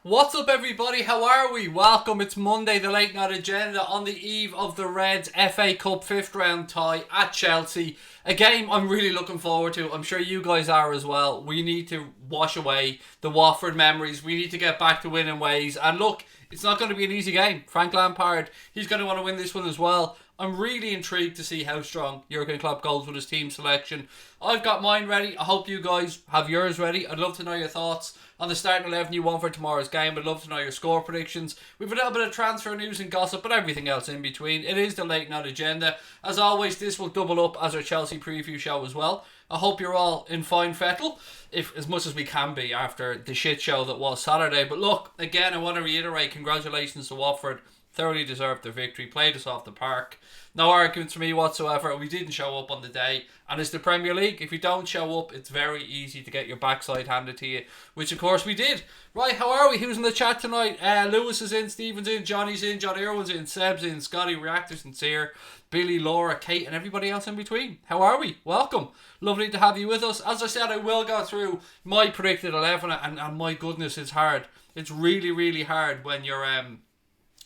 What's up, everybody? How are we? Welcome. It's Monday, the late night agenda on the eve of the Reds FA Cup fifth round tie at Chelsea. A game I'm really looking forward to. I'm sure you guys are as well. We need to wash away the Watford memories. We need to get back to winning ways. And look, it's not going to be an easy game. Frank Lampard, he's going to want to win this one as well. I'm really intrigued to see how strong Jurgen Klopp goes with his team selection. I've got mine ready. I hope you guys have yours ready. I'd love to know your thoughts on the starting 11 you want for tomorrow's game. I'd love to know your score predictions. We've a little bit of transfer news and gossip, but everything else in between. It is the late night agenda. As always, this will double up as our Chelsea preview show as well. I hope you're all in fine fettle, if as much as we can be after the shit show that was Saturday. But look, again, I want to reiterate, congratulations to Watford. Thoroughly deserved their victory, played us off the park. No arguments for me whatsoever. We didn't show up on the day, and it's the Premier League. If you don't show up, it's very easy to get your backside handed to you, which of course we did. Right, how are we? Who's in the chat tonight? Lewis is in, Stephen's in, Johnny's in, John Irwin's in, Seb's in, Scotty Reactor's sincere, Billy, Laura, Kate, and everybody else in between. How are we? Welcome. Lovely to have you with us. As I said, I will go through my predicted 11, and my goodness, it's hard. It's really, really hard when you're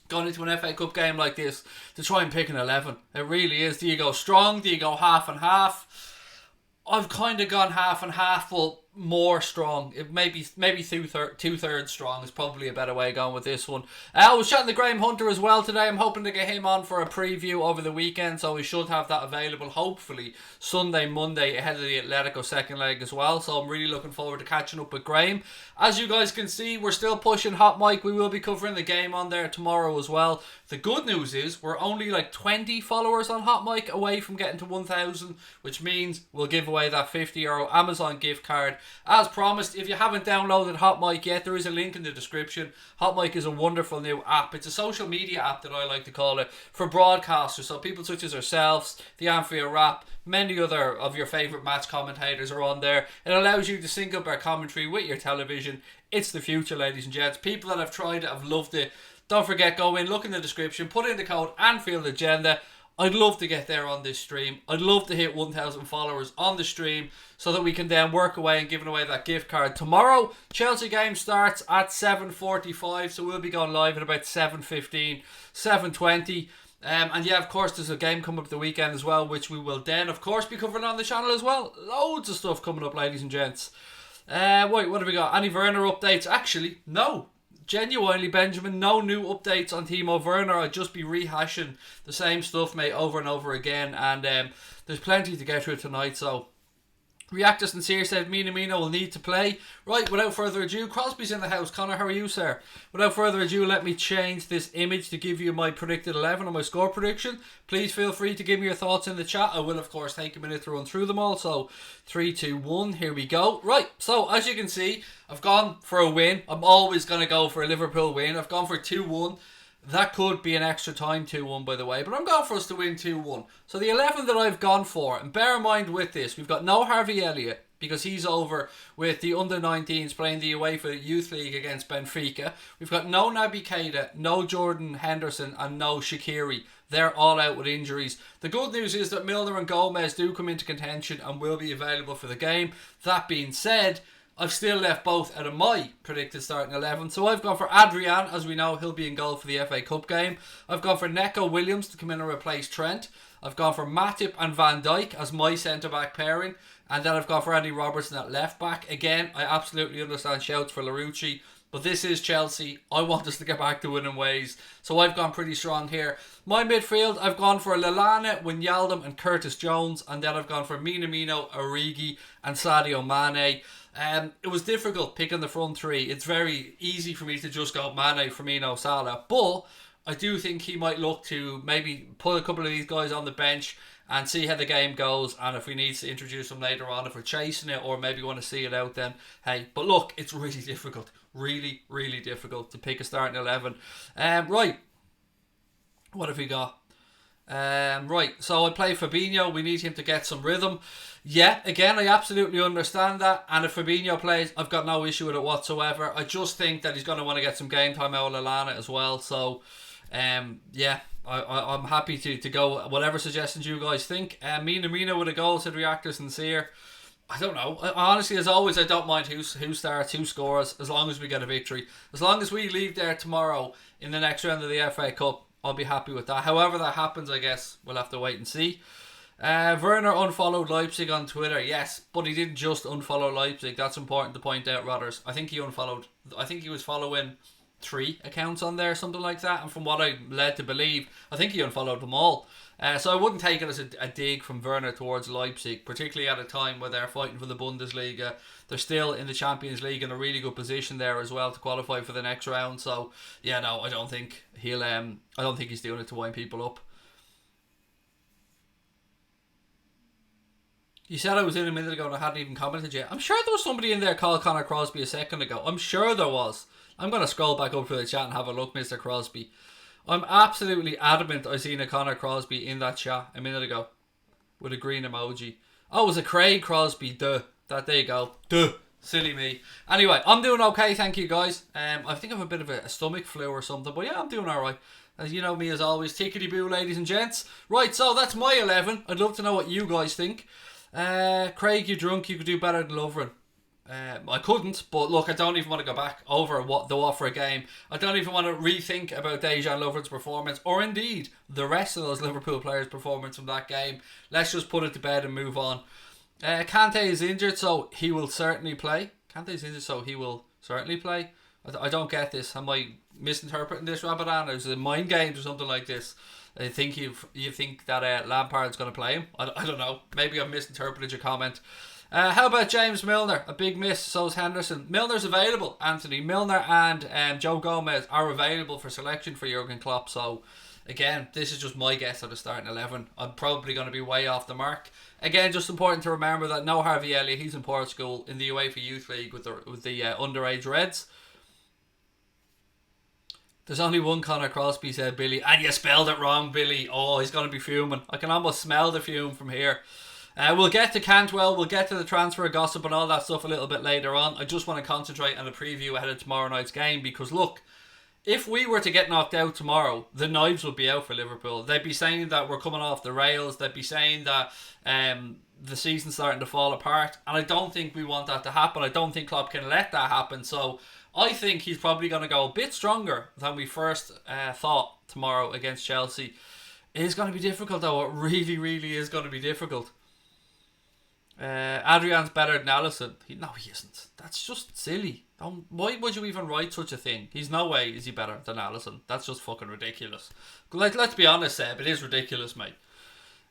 going into an FA Cup game like this to try and pick an 11. It really is. Do you go strong? Do you go half and half? I've kind of gone half and half, but more strong. It maybe two-thirds strong is probably a better way of going with this one. I was chatting to Graham Hunter as well today. I'm hoping to get him on for a preview over the weekend, so we should have that available hopefully Sunday, Monday ahead of the Atletico second leg as well. So I'm really looking forward to catching up with Graham. As you guys can see, we're still pushing Hot Mic. We will be covering the game on there tomorrow as well. The good news is we're only like 20 followers on Hot Mic away from getting to 1,000, which means we'll give away that €50 Amazon gift card. As promised, if you haven't downloaded Hot Mic yet, there is a link in the description. Hot Mic is a wonderful new app. It's a social media app that I like to call it for broadcasters. So people such as ourselves, the Anfield Rap, many other of your favourite match commentators are on there. It allows you to sync up our commentary with your television. It's the future, ladies and gents. People that have tried it have loved it. Don't forget, go in, look in the description, put in the code Anfield Agenda. I'd love to get there on this stream. I'd love to hit 1,000 followers on the stream so that we can then work away and giving away that gift card. Tomorrow, Chelsea game starts at 7:45, so we'll be going live at about 7:15, 7:20. And yeah, of course, there's a game coming up the weekend as well, which we will then, of course, be covering on the channel as well. Loads of stuff coming up, ladies and gents. Wait, what have we got? Any Werner updates? Actually, no. Genuinely, Benjamin, no new updates on Timo Werner. I'd just be rehashing the same stuff, mate, over and over again. And there's plenty to get through tonight, so Reactor Sincere said Minamino will need to play. Right, without further ado, Crosby's in the house. Connor, how are you, sir? Without further ado, let me change this image to give you my predicted 11 and my score prediction. Please feel free to give me your thoughts in the chat. I will, of course, take a minute to run through them all. So, 3, 2, 1, here we go. Right, so as you can see, I've gone for a win. I'm always going to go for a Liverpool win. I've gone for 2-1. That could be an extra time 2-1, by the way, but I'm going for us to win 2-1. So the 11 that I've gone for, and bear in mind with this, we've got no Harvey Elliott because he's over with the under-19s playing the UEFA Youth League against Benfica. We've got no Naby Keita, no Jordan Henderson, and no Shaqiri. They're all out with injuries. The good news is that Milner and Gomez do come into contention and will be available for the game. That being said, I've still left both out of my predicted starting 11. So I've gone for Adrian, as we know, he'll be in goal for the FA Cup game. I've gone for Neco Williams to come in and replace Trent. I've gone for Matip and Van Dijk as my centre-back pairing. And then I've gone for Andy Robertson at left-back. Again, I absolutely understand shouts for Larouci, but this is Chelsea. I want us to get back to winning ways. So I've gone pretty strong here. My midfield, I've gone for Lallana, Wijnaldum and Curtis Jones. And then I've gone for Minamino, Origi and Sadio Mane. It was difficult picking the front three. It's very easy for me to just go Mane, Firmino, Salah. But I do think he might look to maybe put a couple of these guys on the bench and see how the game goes. And if we need to introduce them later on, if we're chasing it or maybe want to see it out, then hey. But look, it's really difficult. Really, really difficult to pick a starting 11. Right. What have we got? Right, so I play Fabinho. We need him to get some rhythm. Yeah, again, I absolutely understand that. And if Fabinho plays, I've got no issue with it whatsoever. I just think that he's going to want to get some game time out of Lallana as well. So, yeah, I'm happy to go whatever suggestions you guys think. Minamino with a goal, said Reactor Sincere. I don't know. Honestly, as always, I don't mind who starts, who scores, as long as we get a victory. As long as we leave there tomorrow in the next round of the FA Cup, I'll be happy with that. However that happens, I guess we'll have to wait and see. Werner unfollowed Leipzig on Twitter. Yes, but he didn't just unfollow Leipzig. That's important to point out, Rodders. I think he was following 3 accounts on there, something like that. And from what I'm led to believe, I think he unfollowed them all. So I wouldn't take it as a dig from Werner towards Leipzig, particularly at a time where they're fighting for the Bundesliga. They're still in the Champions League in a really good position there as well to qualify for the next round. So yeah, no, I don't think he'll. I don't think he's doing it to wind people up. You said I was in a minute ago and I hadn't even commented yet. I'm sure there was somebody in there called Connor Crosby a second ago. I'm sure there was. I'm going to scroll back up to the chat and have a look, Mr. Crosby. I'm absolutely adamant I seen a Connor Crosby in that chat a minute ago with a green emoji. Oh, it was a Craig Crosby. Duh. There you go. Duh. Silly me. Anyway, I'm doing okay, thank you guys. I think I have a bit of a stomach flu or something, but yeah, I'm doing alright. As you know me as always, tickety-boo, ladies and gents. Right, so that's my 11. I'd love to know what you guys think. Craig, you drunk, you could do better than Lovren. I couldn't, but look, I don't even want to go back over the Watford game. I don't even want to rethink about Dejan Lovren's performance, or indeed the rest of those Liverpool players' performance from that game. Let's just put it to bed and move on. Kante is injured, so he will certainly play. I don't get this. Am I misinterpreting this, Rabadan? Is it mind games or something like this? I think you think that Lampard's going to play him. I don't know. Maybe I've misinterpreted your comment. How about James Milner? A big miss, so is Henderson. Milner's available, Anthony. Milner and Joe Gomez are available for selection for Jurgen Klopp. So, again, this is just my guess at the starting 11. I'm probably going to be way off the mark. Again, just important to remember that no Harvey Elliott. He's in Portugal in the UEFA Youth League with the underage Reds. There's only one Connor Crosby, said Billy. And you spelled it wrong, Billy. Oh, he's going to be fuming. I can almost smell the fume from here. We'll get to Cantwell, we'll get to the transfer gossip and all that stuff a little bit later on. I just want to concentrate on a preview ahead of tomorrow night's game because look, if we were to get knocked out tomorrow, the knives would be out for Liverpool. They'd be saying that we're coming off the rails. They'd be saying that the season's starting to fall apart. And I don't think we want that to happen. I don't think Klopp can let that happen. So I think he's probably going to go a bit stronger than we first thought tomorrow against Chelsea. It is going to be difficult though. It really, really is going to be difficult. Adrian's better than Alisson. No, he isn't. That's just silly. Why would you even write such a thing? He's no way is he better than Alisson. That's just fucking ridiculous. Let's be honest, Seb. It is ridiculous, mate.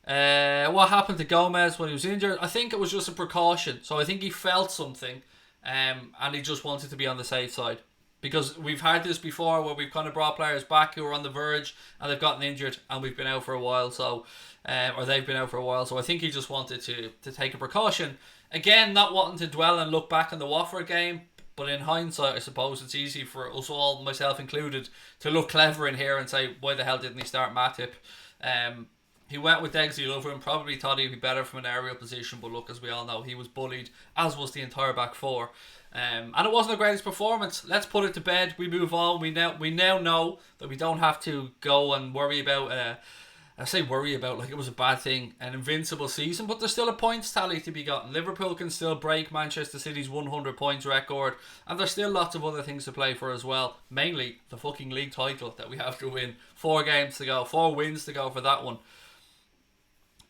What happened to Gomez when he was injured? I think it was just a precaution. So I think he felt something, and he just wanted to be on the safe side. Because we've had this before where we've kind of brought players back who are on the verge and they've gotten injured and we've been out for a while. So, or they've been out for a while. So I think he just wanted to take a precaution. Again, not wanting to dwell and look back on the Watford game. But in hindsight, I suppose it's easy for us all, myself included, to look clever in here and say, why the hell didn't he start Matip? He went with Deggsy Lovren, probably thought he'd be better from an aerial position. But look, as we all know, he was bullied, as was the entire back four. And it wasn't the greatest performance. Let's put it to bed. We move on. We now know that we don't have to go and worry about. I say worry about like it was a bad thing, an invincible season, but there's still a points tally to be gotten. Liverpool can still break Manchester City's 100 points record, and there's still lots of other things to play for as well. Mainly the fucking league title that we have to win. 4 games to go, 4 wins to go for that one.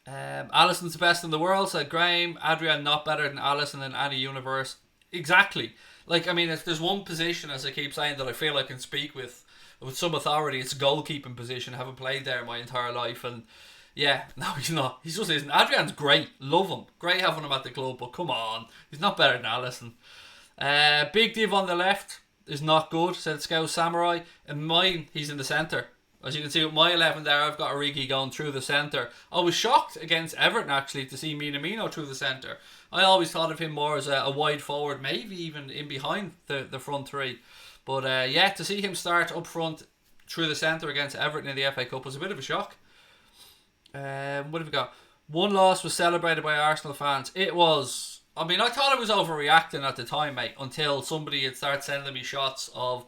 Alisson's the best in the world, said Graham. Adrian not better than Alisson in any universe. Exactly. Like, I mean, if there's one position, as I keep saying, that I feel I can speak with some authority, it's a goalkeeping position. I haven't played there my entire life, and yeah, no, he's not. He just isn't. Adrian's great. Love him. Great having him at the club, but come on. He's not better than Alisson. Big Div on the left is not good, said Scout Samurai. In mine, he's in the centre. As you can see with my 11 there, I've got Origi going through the centre. I was shocked against Everton actually to see Minamino through the centre. I always thought of him more as a wide forward, maybe even in behind the front three. But yeah, to see him start up front through the centre against Everton in the FA Cup was a bit of a shock. What have we got? One loss was celebrated by Arsenal fans. It was... I mean, I thought I was overreacting at the time, mate, until somebody had started sending me shots of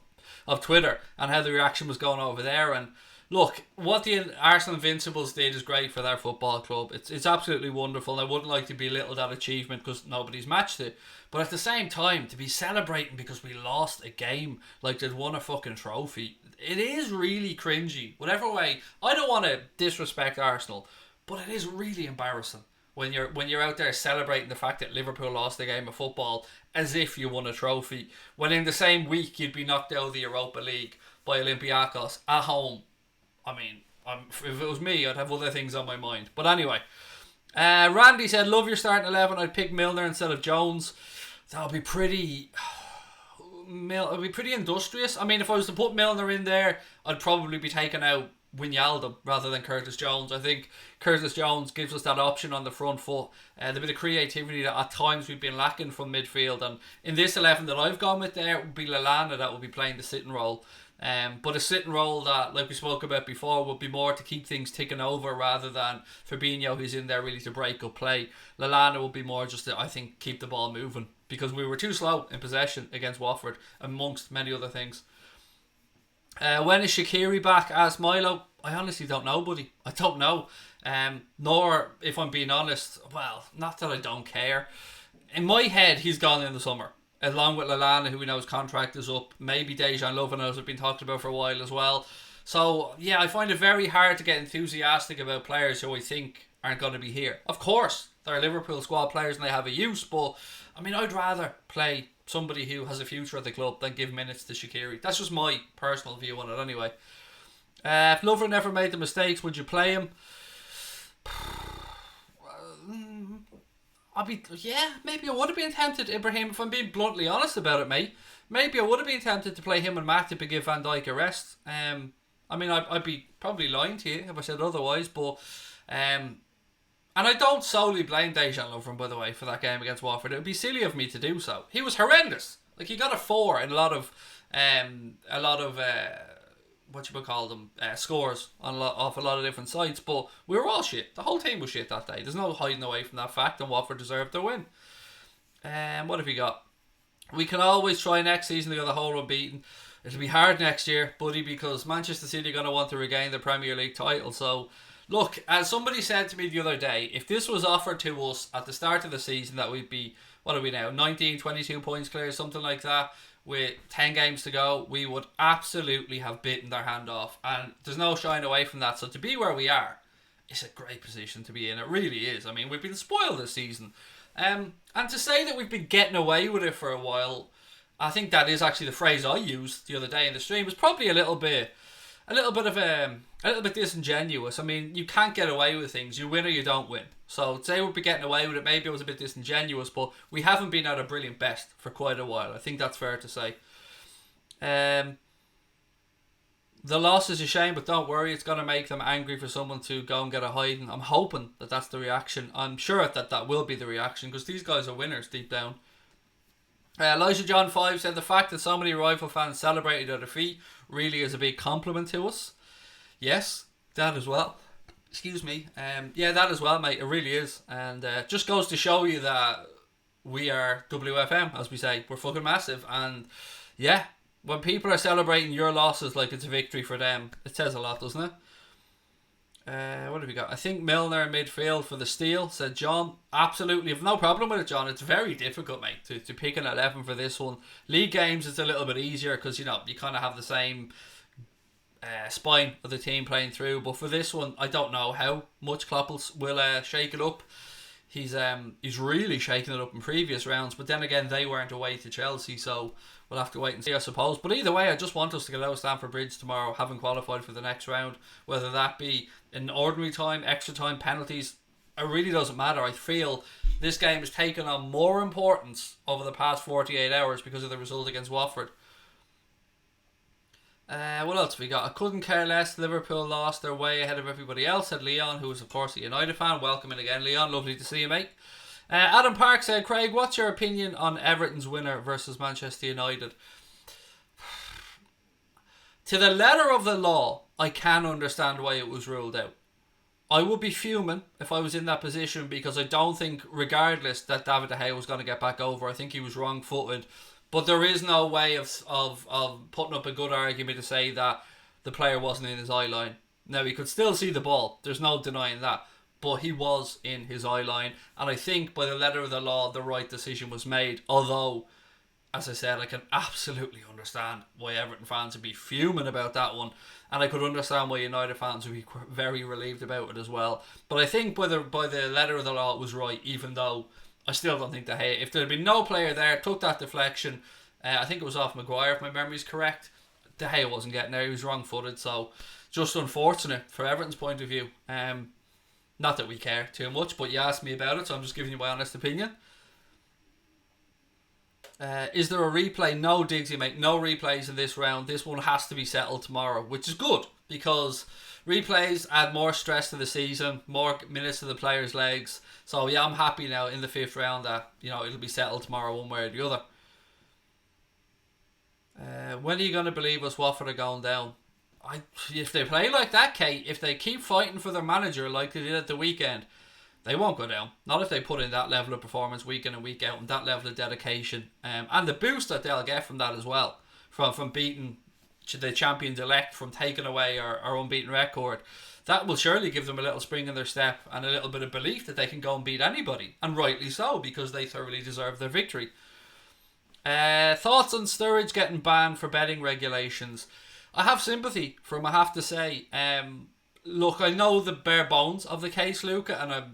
Twitter and how the reaction was going over there. And look, what the Arsenal Invincibles did is great for their football club. It's absolutely wonderful. I wouldn't like to belittle that achievement because nobody's matched it. But at the same time, to be celebrating because we lost a game like they'd won a fucking trophy, it is really cringy. Whatever way, I don't want to disrespect Arsenal, but it is really embarrassing when you're out there celebrating the fact that Liverpool lost a game of football as if you won a trophy, when in the same week you'd be knocked out of the Europa League by Olympiacos at home. I mean, if it was me, I'd have other things on my mind. But anyway, Randy said, love your starting 11. I'd pick Milner instead of Jones. That would be pretty... It'd be pretty industrious. I mean, if I was to put Milner in there, I'd probably be taking out Wijnaldum rather than Curtis Jones. I think Curtis Jones gives us that option on the front foot, the bit of creativity that at times we've been lacking from midfield. And in this 11 that I've gone with there would be Lallana that will be playing the sitting role. But a sitting role that, like we spoke about before, would be more to keep things ticking over rather than Fabinho, who's in there really to break up play. Lallana will be more just to, I think, keep the ball moving because we were too slow in possession against Watford, amongst many other things. When is Shaqiri back? Asked Milo. I honestly don't know, buddy. I don't know. Nor, if I'm being honest, well, not that I don't care. In my head, he's gone in the summer, along with Lallana, who we know his contract is up. Maybe Dejan Lovren, have been talked about for a while as well. So, yeah, I find it very hard to get enthusiastic about players who I think aren't going to be here. Of course, they're Liverpool squad players and they have a use, but, I mean, I'd rather play somebody who has a future at the club than give minutes to Shaqiri. That's just my personal view on it anyway. If Lovren never made the mistakes, would you play him? Maybe I would have been tempted, Ibrahim, if I'm being bluntly honest about it, mate. Maybe I would have been tempted to play him and Matip and give Van Dijk a rest. I mean, I'd be probably lying to you if I said otherwise, but... and I don't solely blame Dejan Lovren, by the way, for that game against Watford. It would be silly of me to do so. He was horrendous. Like, he got a 4 in a lot of scores on off a lot of different sites, but we were all shit. The whole team was shit that day. There's no hiding away from that fact, and Watford deserved their win. What have we got? We can always try next season to go the whole unbeaten. It'll be hard next year, buddy, because Manchester City are going to want to regain the Premier League title. So, look, as somebody said to me the other day, if this was offered to us at the start of the season, that we'd be, what are we now, 19, 22 points clear, something like that, with 10 games to go, we would absolutely have bitten their hand off. And there's no shying away from that. So to be where we are, it's a great position to be in. It really is. I mean, we've been spoiled this season. And to say that we've been getting away with it for a while, I think that is actually the phrase I used the other day in the stream. It's probably a little bit disingenuous. I mean, you can't get away with things. You win or you don't win. So to say we'd be getting away with it, maybe it was a bit disingenuous, but we haven't been at a brilliant best for quite a while. I think that's fair to say. The loss is a shame, but don't worry, it's going to make them angry for someone to go and get a hiding. I'm hoping that that's the reaction. I'm sure that will be the reaction, because these guys are winners deep down. Elijah John 5 said the fact that so many rival fans celebrated our defeat really is a big compliment to us. Yes, that as well. Excuse me. Yeah, that as well, mate. It really is. And just goes to show you that we are WFM, as we say. We're fucking massive. And yeah, when people are celebrating your losses like it's a victory for them, it says a lot, doesn't it? What have we got? I think Milner in midfield for the steal, said John. Absolutely, I've no problem with it, John. It's very difficult, mate, to pick an 11 for this one. League games, it's a little bit easier because, you know, you kind of have the same spine of the team playing through. But for this one, I don't know how much KLOPP'S will shake it up. He's really shaken it up in previous rounds, but then again, they weren't away to Chelsea, so we'll have to wait and see, I suppose. But either way, I just want us to get out of Stamford Bridge tomorrow, having qualified for the next round, whether that be in ordinary time, extra time, penalties. It really doesn't matter. I feel this game has taken on more importance over the past 48 hours because of the result against Watford. What else have we got? I couldn't care less. Liverpool lost their way ahead of everybody else, said Leon, who is of course a United fan. Welcome in again, Leon. Lovely to see you, mate. Adam Park said, Craig, what's your opinion on Everton's winner versus Manchester United? To the letter of the law, I can understand why it was ruled out. I would be fuming if I was in that position, because I don't think, regardless, that David De Gea was going to get back over. I think he was wrong-footed. But there is no way of putting up a good argument to say that the player wasn't in his eye line. Now, he could still see the ball. There's no denying that. But he was in his eye line. And I think by the letter of the law, the right decision was made. Although, as I said, I can absolutely understand why Everton fans would be fuming about that one. And I could understand why United fans would be very relieved about it as well. But I think by the letter of the law, it was right, even though I still don't think if there had been no player there, took that deflection, I think it was off Maguire, if my memory's correct, De Gea wasn't getting there. He was wrong-footed, so just unfortunate for Everton's point of view. Not that we care too much, but you asked me about it, so I'm just giving you my honest opinion. Is there a replay? No, Diggsy, mate. No replays in this round. This one has to be settled tomorrow, which is good because replays add more stress to the season, more minutes to the players' legs. So yeah, I'm happy now in the 5th round that it'll be settled tomorrow one way or the other. When are you going to believe us Watford are going down? If they play like that, Kate, if they keep fighting for their manager like they did at the weekend, they won't go down. Not if they put in that level of performance week in and week out and that level of dedication. And the boost that they'll get from that as well. From beating the champions-elect, from taking away our unbeaten record. That will surely give them a little spring in their step and a little bit of belief that they can go and beat anybody. And rightly so, because they thoroughly deserve their victory. Thoughts on Sturridge getting banned for betting regulations? I have sympathy for him, I have to say. Look, I know the bare bones of the case, Luca, and I'm,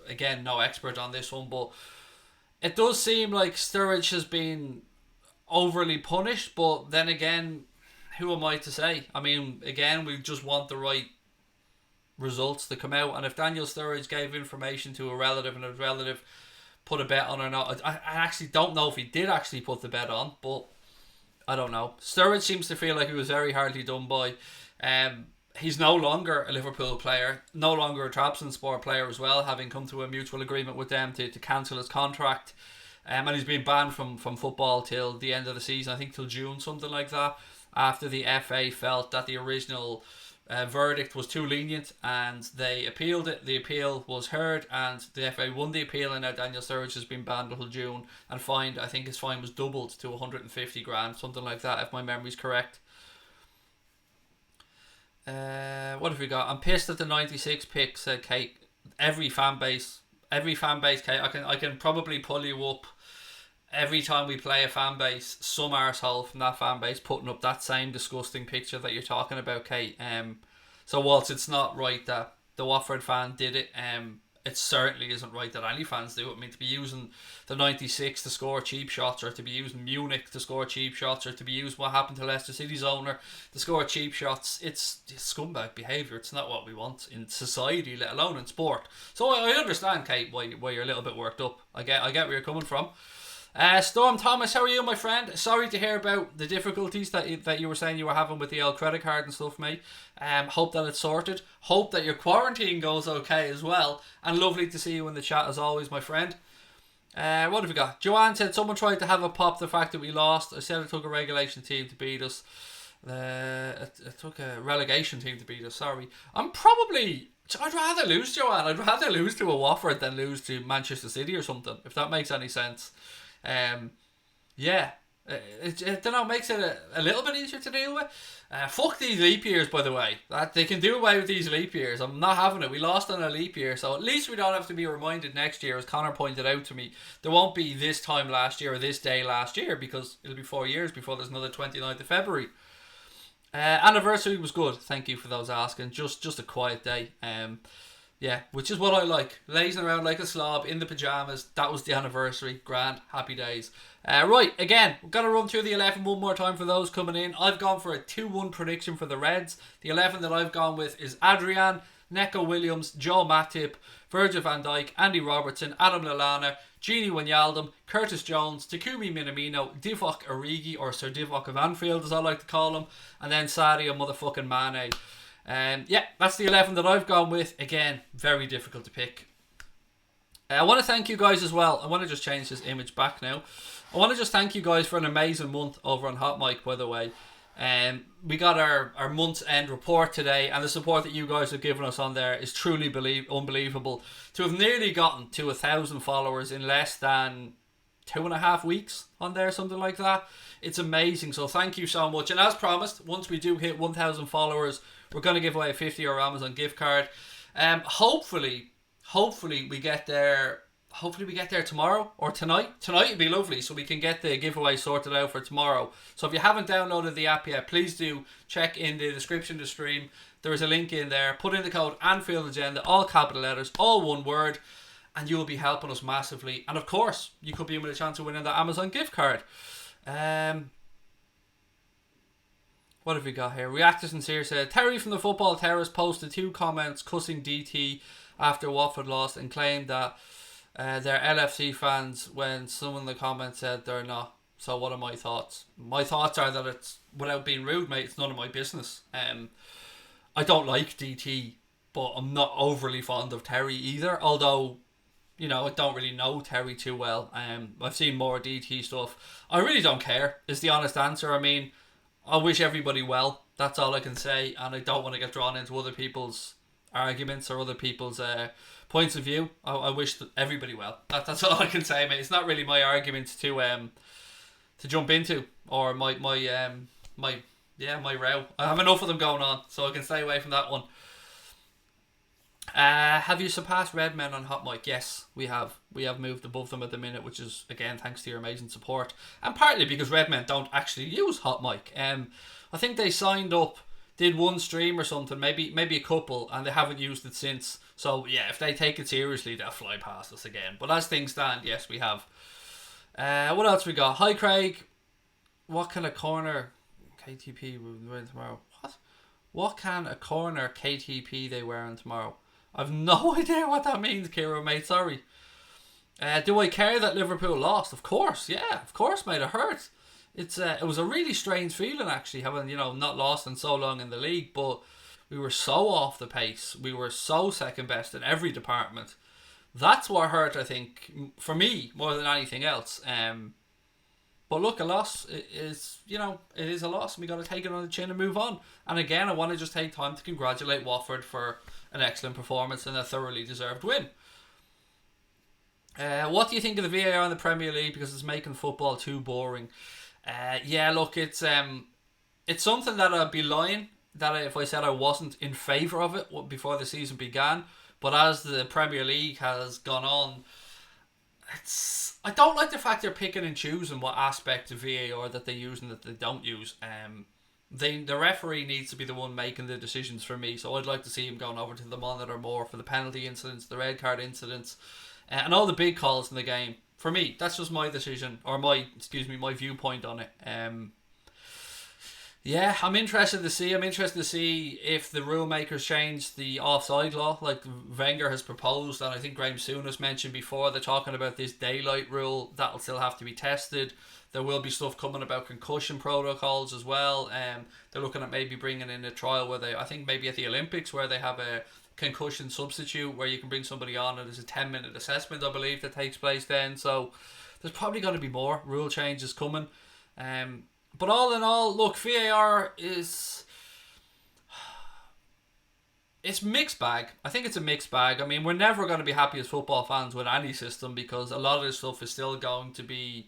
again, no expert on this one, but it does seem like Sturridge has been overly punished, but then again, who am I to say? I mean, again, we just want the right results to come out, and if Daniel Sturridge gave information to a relative and a relative put a bet on or not, I actually don't know if he did actually put the bet on, but I don't know. Sturridge seems to feel like he was very hardly done by. He's no longer a Liverpool player, no longer a Trabzonspor player as well, having come to a mutual agreement with them to cancel his contract. And he's been banned from football till the end of the season, I think till June, something like that, after the FA felt that the original verdict was too lenient and they appealed it. The appeal was heard and the FA won the appeal, and now Daniel Sturridge has been banned until June and fined. I think his fine was doubled to 150 grand, something like that, if my memory's correct. What have we got? I'm pissed at the 96 pick, said Kate. Every fan base, Kate. I can probably pull you up every time we play a fan base, some arsehole from that fan base putting up that same disgusting picture that you're talking about, Kate. So whilst it's not right that the Watford fan did it, it certainly isn't right that any fans do it. I mean, to be using the 96 to score cheap shots, or to be using Munich to score cheap shots, or to be used what happened to Leicester City's owner to score cheap shots, it's scumbag behaviour. It's not what we want in society, let alone in sport. So I understand, Kate, why you're a little bit worked up. I get where you're coming from. Storm Thomas, how are you, my friend? Sorry to hear about the difficulties that you were saying you were having with the old credit card and stuff, mate. Hope that it's sorted. Hope that your quarantine goes okay as well. And lovely to see you in the chat as always, my friend. What have we got? Joanne said someone tried to have a pop the fact that we lost. I said it took a regulation team to beat us. It took a relegation team to beat us, sorry. I'd rather lose, Joanne. I'd rather lose to a Watford than lose to Manchester City or something, if that makes any sense. It don't know, makes it a little bit easier to deal with. Fuck these leap years, by the way. That they can do away with these leap years. I'm not having it. We lost on a leap year, so at least we don't have to be reminded next year, as Connor pointed out to me. There won't be this time last year or this day last year, because it'll be 4 years before there's another 29th of February. Anniversary was good. Thank you for those asking. Just a quiet day. Yeah, which is what I like. Lazing around like a slob in the pyjamas. That was the anniversary. Grand. Happy days. Right, again, we've got to run through the 11 one more time for those coming in. I've gone for a 2-1 prediction for the Reds. The 11 that I've gone with is Adrian, Neco Williams, Joe Matip, Virgil van Dijk, Andy Robertson, Adam Lallana, Gini Wijnaldum, Curtis Jones, Takumi Minamino, Divock Origi, or Sir Divock of Anfield as I like to call him, and then Sadio motherfucking Mane. Yeah, that's the 11 that I've gone with. Again, very difficult to pick. I want to thank you guys as well. I want to just change this image back now. I want to just thank you guys for an amazing month over on Hot Mic, by the way. We got our month's end report today, and the support that you guys have given us on there is truly unbelievable. To have nearly gotten to 1,000 followers in less than 2.5 weeks on there, something like that, It's amazing. So thank you so much. And as promised, once we do hit 1,000 followers, we're going to give away a €50 Amazon gift card. Hopefully we get there. Hopefully we get there tomorrow or tonight. Tonight would be lovely, so we can get the giveaway sorted out for tomorrow. So if you haven't downloaded the app yet, please do check in the description of the stream. There is a link in there. Put in the code Anfield Agenda, all capital letters, all one word, and you will be helping us massively. And of course, you could be in with a chance of winning the Amazon gift card. What have we got here? Reactor Sincere said, Terry from the Football Terrace posted 2 comments cussing DT after Watford lost and claimed that they're LFC fans when some in the comments said they're not. So what are my thoughts? My thoughts are that it's, without being rude, mate, it's none of my business. I don't like DT, but I'm not overly fond of Terry either. Although, you know, I don't really know Terry too well. I've seen more DT stuff. I really don't care, is the honest answer. I mean, I wish everybody well. That's all I can say. And I don't want to get drawn into other people's arguments or other people's points of view. I wish everybody well. That's all I can say, mate. It's not really my argument to jump into, or my row. I have enough of them going on, so I can stay away from that one. Have you surpassed Redmen on Hot Mic? Yes, we have. We have moved above them at the minute, which is, again, thanks to your amazing support. And partly because Redmen don't actually use Hot Mic. I think they signed up, did one stream or something, maybe a couple, and they haven't used it since. So, yeah, if they take it seriously, they'll fly past us again. But as things stand, yes, we have. What else we got? Hi, Craig. What kind of corner KTP will we wear tomorrow? What can a corner KTP they wearing tomorrow? I've no idea what that means, Kiro, mate. Sorry. Do I care that Liverpool lost? Of course, yeah. Of course, mate. It hurt. It was a really strange feeling, actually, having, you know, not lost in so long in the league. But we were so off the pace. We were so second best in every department. That's what hurt, I think, for me, more than anything else. But look, a loss is, you know, it is a loss. We got to take it on the chin and move on. And again, I want to just take time to congratulate Watford for an excellent performance and a thoroughly deserved win. What do you think of the VAR in the Premier League? Because it's making football too boring. Yeah, look, it's something that I'd be lying that if I said I wasn't in favour of it before the season began. But as the Premier League has gone on, I don't like the fact they're picking and choosing what aspect of VAR that they use and that they don't use. The referee needs to be the one making the decisions for me, so I'd like to see him going over to the monitor more for the penalty incidents, the red card incidents, and all the big calls in the game. For me, that's just my decision, or my viewpoint on it. Yeah, I'm interested to see if the rule makers change the offside law like Wenger has proposed, and I think Graham Souness mentioned before. They're talking about this daylight rule that'll still have to be tested. There will be stuff coming about concussion protocols as well. They're looking at maybe bringing in a trial where I think maybe at the Olympics, where they have a concussion substitute where you can bring somebody on and there's a 10-minute assessment, I believe, that takes place then. So there's probably going to be more rule changes coming. But all in all, look, VAR it's mixed bag. I think it's a mixed bag. I mean, we're never going to be happy as football fans with any system, because a lot of this stuff is still going to be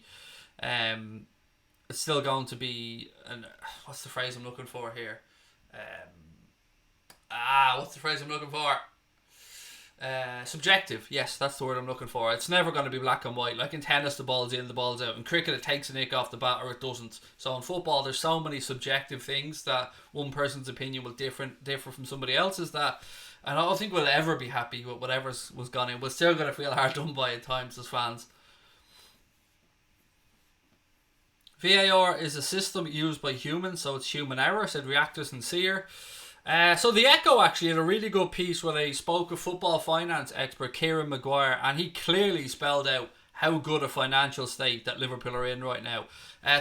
what's the phrase I'm looking for here? Subjective. Yes, that's the word I'm looking for. It's never going to be black and white. Like in tennis, the ball's in, the ball's out. In cricket, it takes a nick off the bat or it doesn't. So in football, there's so many subjective things that one person's opinion will differ from somebody else's, that and I don't think we'll ever be happy with whatever was gone in. We're still going to feel hard done by at times as fans. VAR is a system used by humans, so it's human error, said Reactor Sincere. So the Echo actually had a really good piece where they spoke with football finance expert Kieran Maguire, and he clearly spelled out how good a financial state that Liverpool are in right now.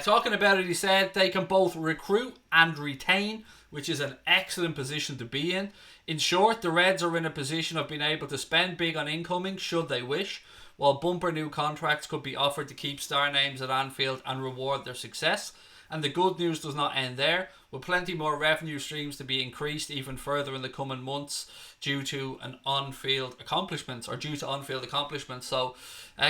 Talking about it, he said they can both recruit and retain, which is an excellent position to be in. In short, the Reds are in a position of being able to spend big on incoming should they wish, while bumper new contracts could be offered to keep star names at Anfield and reward their success. And the good news does not end there, with plenty more revenue streams to be increased even further in the coming months due to on-field accomplishments. So,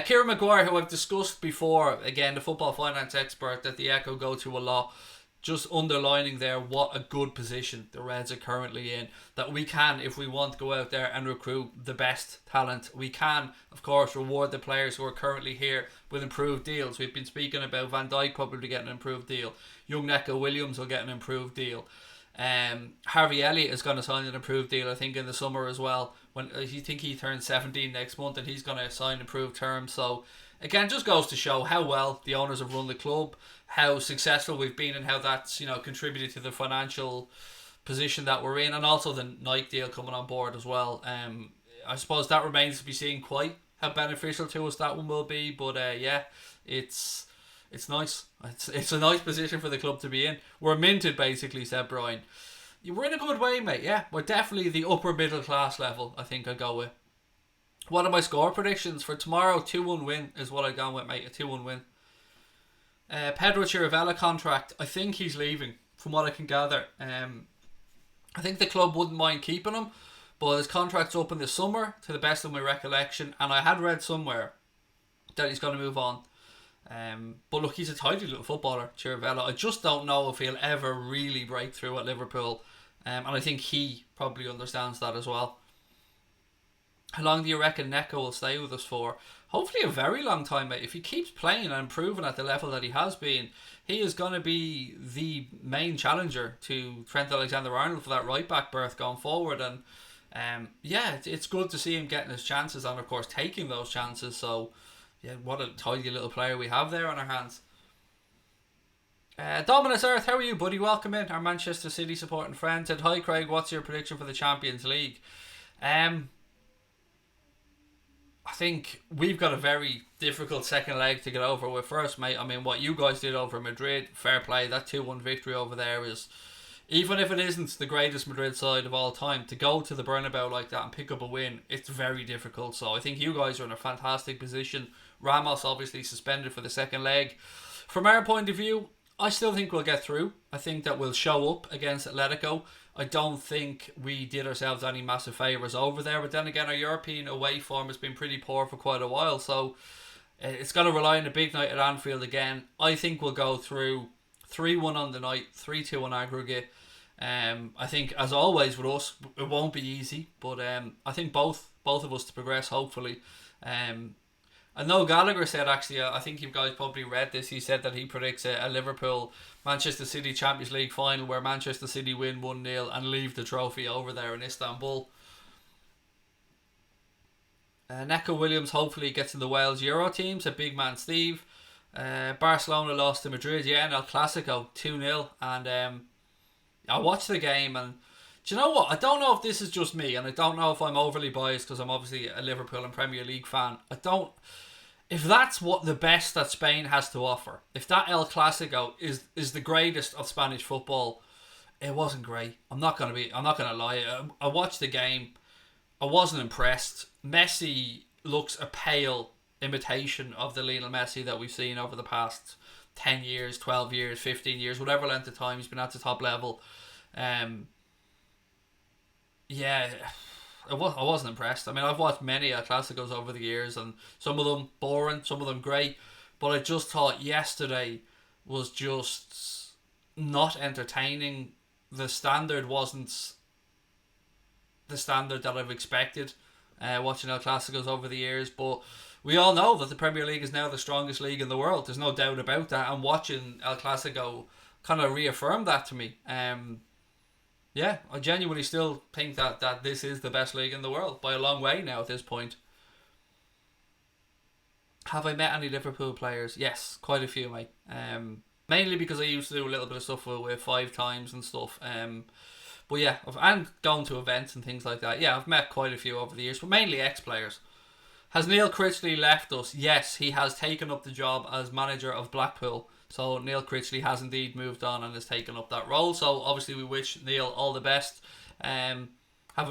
Kieran Maguire, who I've discussed before, again, the football finance expert that the Echo go to a lot, just underlining there what a good position the Reds are currently in. That we can, if we want, go out there and recruit the best talent. We can, of course, reward the players who are currently here with improved deals. We've been speaking about Van Dijk probably getting an improved deal. Young Neco Williams will get an improved deal. Harvey Elliott is going to sign an improved deal, I think, in the summer as well. When he turns 17 next month, and he's going to sign improved terms. So again, just goes to show how well the owners have run the club, how successful we've been, and how that's contributed to the financial position that we're in, and also the Nike deal coming on board as well. I suppose that remains to be seen quite how beneficial to us that one will be, but it's nice. It's a nice position for the club to be in. We're minted, basically, said Brian. We're in a good way, mate. Yeah, we're definitely the upper middle class level, I think I'd go with. What are my score predictions for tomorrow? 2-1 win is what I've gone with, mate. A 2-1 win. Pedro Chirivella contract. I think he's leaving, from what I can gather. I think the club wouldn't mind keeping him, but his contract's up in the summer, to the best of my recollection. And I had read somewhere that he's going to move on. But look, he's a tidy little footballer, Chirivella. I just don't know if he'll ever really break through at Liverpool. And I think he probably understands that as well. How long do you reckon Neco will stay with us for? Hopefully a very long time, mate. If he keeps playing and improving at the level that he has been, he is going to be the main challenger to Trent Alexander-Arnold for that right-back berth going forward. And it's good to see him getting his chances and, of course, taking those chances. So, yeah, what a tidy little player we have there on our hands. Dominus Earth, how are you, buddy? Welcome in. Our Manchester City supporting friend said, "Hi, Craig, what's your prediction for the Champions League?" I think we've got a very difficult second leg to get over with first, mate. I mean, what you guys did over Madrid, fair play. That 2-1 victory over there is, even if it isn't the greatest Madrid side of all time, to go to the Bernabeu like that and pick up a win, it's very difficult. So I think you guys are in a fantastic position. Ramos obviously suspended for the second leg. From our point of view, I still think we'll get through. I think that we'll show up against Atletico. I don't think we did ourselves any massive favours over there. But then again, our European away form has been pretty poor for quite a while. So it's going to rely on a big night at Anfield again. I think we'll go through 3-1 on the night, 3-2 on aggregate. I think, as always with us, it won't be easy. But I think both of us to progress, hopefully. I know Gallagher said, actually, I think you guys probably read this, he said that he predicts a Liverpool Manchester City Champions League final where Manchester City win 1-0 and leave the trophy over there in Istanbul. Neco Williams hopefully gets in the Wales Euro team, said Big Man Steve. Barcelona lost to Madrid, in El Clasico 2-0, and I watched the game, and do you know what? I don't know if this is just me, and I don't know if I'm overly biased because I'm obviously a Liverpool and Premier League fan. If that's what the best that Spain has to offer, if that El Clasico is the greatest of Spanish football, it wasn't great. I'm not gonna lie. I watched the game. I wasn't impressed. Messi looks a pale imitation of the Lionel Messi that we've seen over the past 10 years, 12 years, 15 years, whatever length of time he's been at the top level. I wasn't impressed. I mean, I've watched many El Clasicos over the years, and some of them boring, some of them great, but I just thought yesterday was just not entertaining. The standard wasn't the standard that I've expected watching El Clasicos over the years, but we all know that the Premier League is now the strongest league in the world. There's no doubt about that, and watching El Clasico kind of reaffirmed that to me. I genuinely still think that this is the best league in the world by a long way now at this point. Have I met any Liverpool players? Yes, quite a few, mate. Mainly because I used to do a little bit of stuff with 5 times and stuff. But yeah, and going to events and things like that. Yeah, I've met quite a few over the years, but mainly ex-players. Has Neil Critchley left us? Yes, he has taken up the job as manager of Blackpool. So Neil Critchley has indeed moved on and has taken up that role. So obviously we wish Neil all the best. Having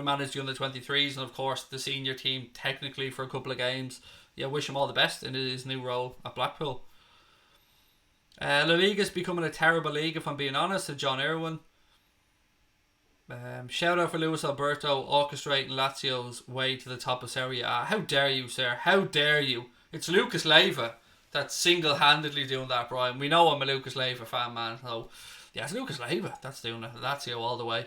managed the under-23s and of course the senior team technically for a couple of games. Yeah, wish him all the best in his new role at Blackpool. La Liga's becoming a terrible league, if I'm being honest, said John Irwin. Shout out for Luis Alberto orchestrating Lazio's way to the top of Serie A. How dare you, sir? How dare you? It's Lucas Leiva that's single-handedly doing that, Brian. We know I'm a Lucas Leiva fan, man. So, yeah, it's Lucas Leiva that's doing it. Lazio all the way.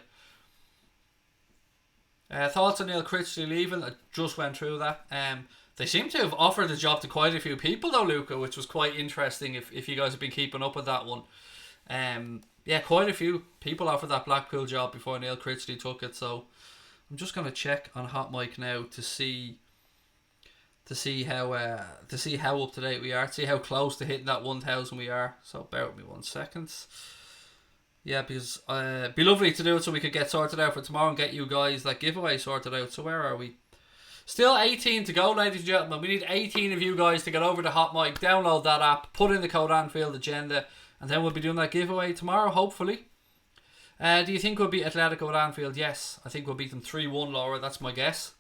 Thoughts on Neil Critchley leaving? I just went through that. They seem to have offered the job to quite a few people though, Luca, which was quite interesting if you guys have been keeping up with that one. Yeah, quite a few people offered that Blackpool job before Neil Critchley took it, so I'm just going to check on Hot Mic now to see how up to date we are, to see how close to hitting that 1,000 we are. So bear with me 1 second. Yeah, because it'd be lovely to do it so we could get sorted out for tomorrow and get you guys that giveaway sorted out. So where are we? Still 18 to go, ladies and gentlemen. We need 18 of you guys to get over to Hot Mic, download that app, put in the code Anfield Agenda, and then we'll be doing that giveaway tomorrow, hopefully. Do you think we'll beat Atletico at Anfield? Yes, I think we'll beat them 3-1, Laura. That's my guess.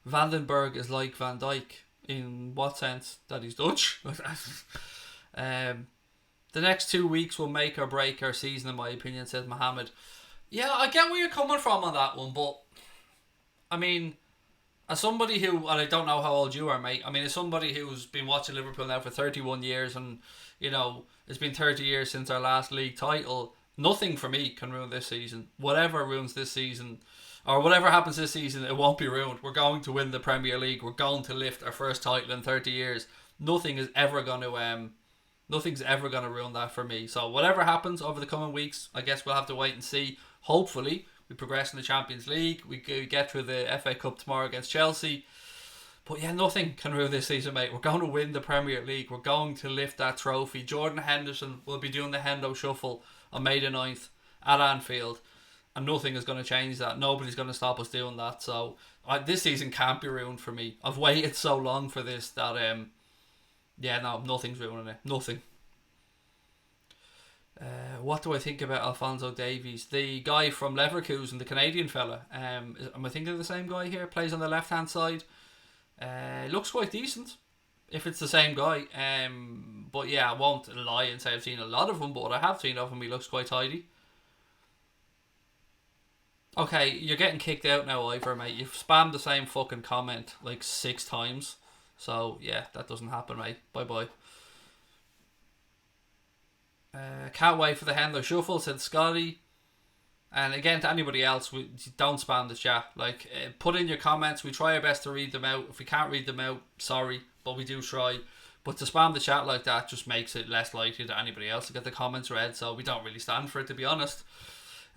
Vandenberg is like Van Dijk. In what sense? That he's Dutch? The next 2 weeks will make or break our season, in my opinion, says Mohammed. Yeah, I get where you're coming from on that one, but I mean, as somebody who, and I don't know how old you are, mate, I mean, as somebody who's been watching Liverpool now for 31 years and, you know, it's been 30 years since our last league title, nothing for me can ruin this season. Whatever ruins this season, or whatever happens this season, it won't be ruined. We're going to win the Premier League. We're going to lift our first title in 30 years. Nothing's ever going to ruin that for me. So whatever happens over the coming weeks, I guess we'll have to wait and see. Hopefully, we progress in the Champions League. We get through the FA Cup tomorrow against Chelsea. But yeah, nothing can ruin this season, mate. We're going to win the Premier League. We're going to lift that trophy. Jordan Henderson will be doing the Hendo Shuffle on May the 9th at Anfield. And nothing is going to change that. Nobody's going to stop us doing that. So this season can't be ruined for me. I've waited so long for this that, nothing's ruining it. Nothing. What do I think about Alphonso Davies? The guy from Leverkusen, the Canadian fella. Am I thinking of the same guy here? Plays on the left-hand side. Looks quite decent, if it's the same guy. But yeah, I won't lie and say I've seen a lot of him, but I have seen of him. He looks quite tidy. Okay, you're getting kicked out now, Ivor, mate. You've spammed the same fucking comment like 6 times. So yeah, that doesn't happen, mate. Bye-bye. Can't wait for the Hendo Shuffle, said Scotty. And again, to anybody else, don't spam the chat. Like, put in your comments. We try our best to read them out. If we can't read them out, sorry, but we do try. But to spam the chat like that just makes it less likely that anybody else to get the comments read. So we don't really stand for it, to be honest.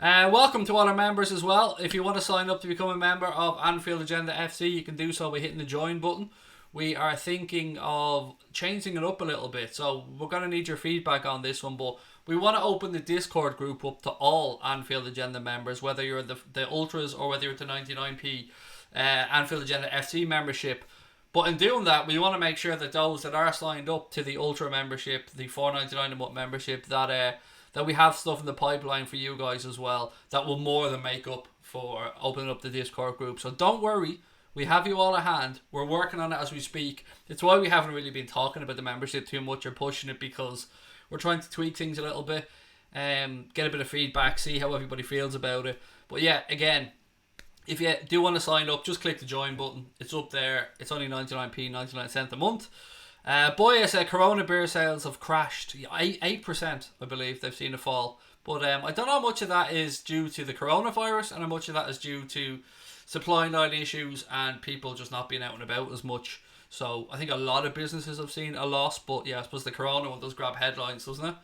Welcome to all our members as well. If you want to sign up to become a member of Anfield Agenda FC, you can do so by hitting the join button. We are thinking of changing it up a little bit, so we're going to need your feedback on this one, but we want to open the Discord group up to all Anfield Agenda members, whether you're the Ultras or whether you're the 99p Anfield Agenda FC membership. But in doing that, we want to make sure that those that are signed up to the Ultra membership, the $4.99 a month membership, that we have stuff in the pipeline for you guys as well that will more than make up for opening up the Discord group. So don't worry. We have you all at hand. We're working on it as we speak. It's why we haven't really been talking about the membership too much or pushing it, because we're trying to tweak things a little bit, get a bit of feedback, see how everybody feels about it. But yeah, again, if you do want to sign up, just click the join button. It's up there. It's only 99p, 99 cents a month. Boy, said Corona beer sales have crashed. 8%, I believe, they've seen a fall. But I don't know how much of that is due to the coronavirus and how much of that is due to supply line issues and people just not being out and about as much. So I think a lot of businesses have seen a loss, but yeah, I suppose the corona one does grab headlines, doesn't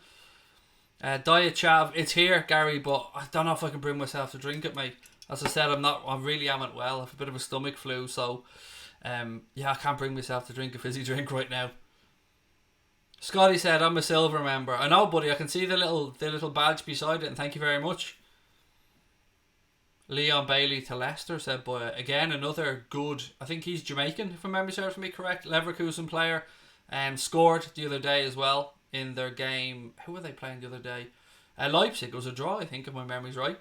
it? Diet Chav, it's here, Gary, but I don't know if I can bring myself to drink it, mate. As I said, I really amn't well. I have a bit of a stomach flu, so I can't bring myself to drink a fizzy drink right now. Scotty said, I'm a silver member. I know, buddy, I can see the little badge beside it, and thank you very much. Leon Bailey to Leicester, said, but again, another good, I think he's Jamaican, if my memory serves me correct, Leverkusen player, scored the other day as well in their game. Who were they playing the other day? Leipzig. It was a draw, I think, if my memory's right.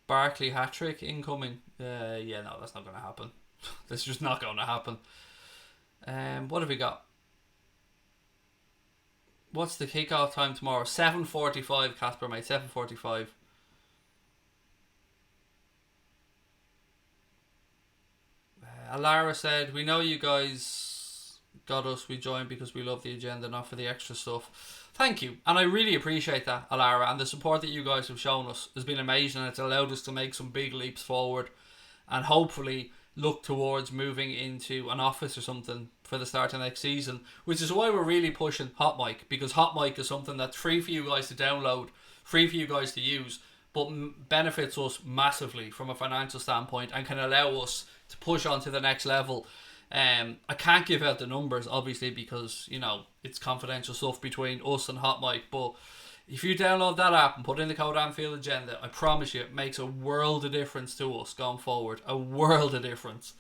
Barkley hat-trick incoming. No, that's not going to happen. That's just not going to happen. What have we got? What's the kickoff time tomorrow? 7:45, Casper, mate. 7:45. Alara said, "We know you guys got us. We joined because we love the agenda, not for the extra stuff." Thank you, and I really appreciate that, Alara, and the support that you guys have shown us has been amazing, and it's allowed us to make some big leaps forward, and hopefully look towards moving into an office or something for the start of next season, which is why we're really pushing Hot Mic, because Hot Mic is something that's free for you guys to download, free for you guys to use, but benefits us massively from a financial standpoint and can allow us to push on to the next level. I can't give out the numbers, obviously, because, you know, it's confidential stuff between us and Hot Mic, but if you download that app and put in the code Anfield Agenda, I promise you it makes a world of difference to us going forward. A world of difference.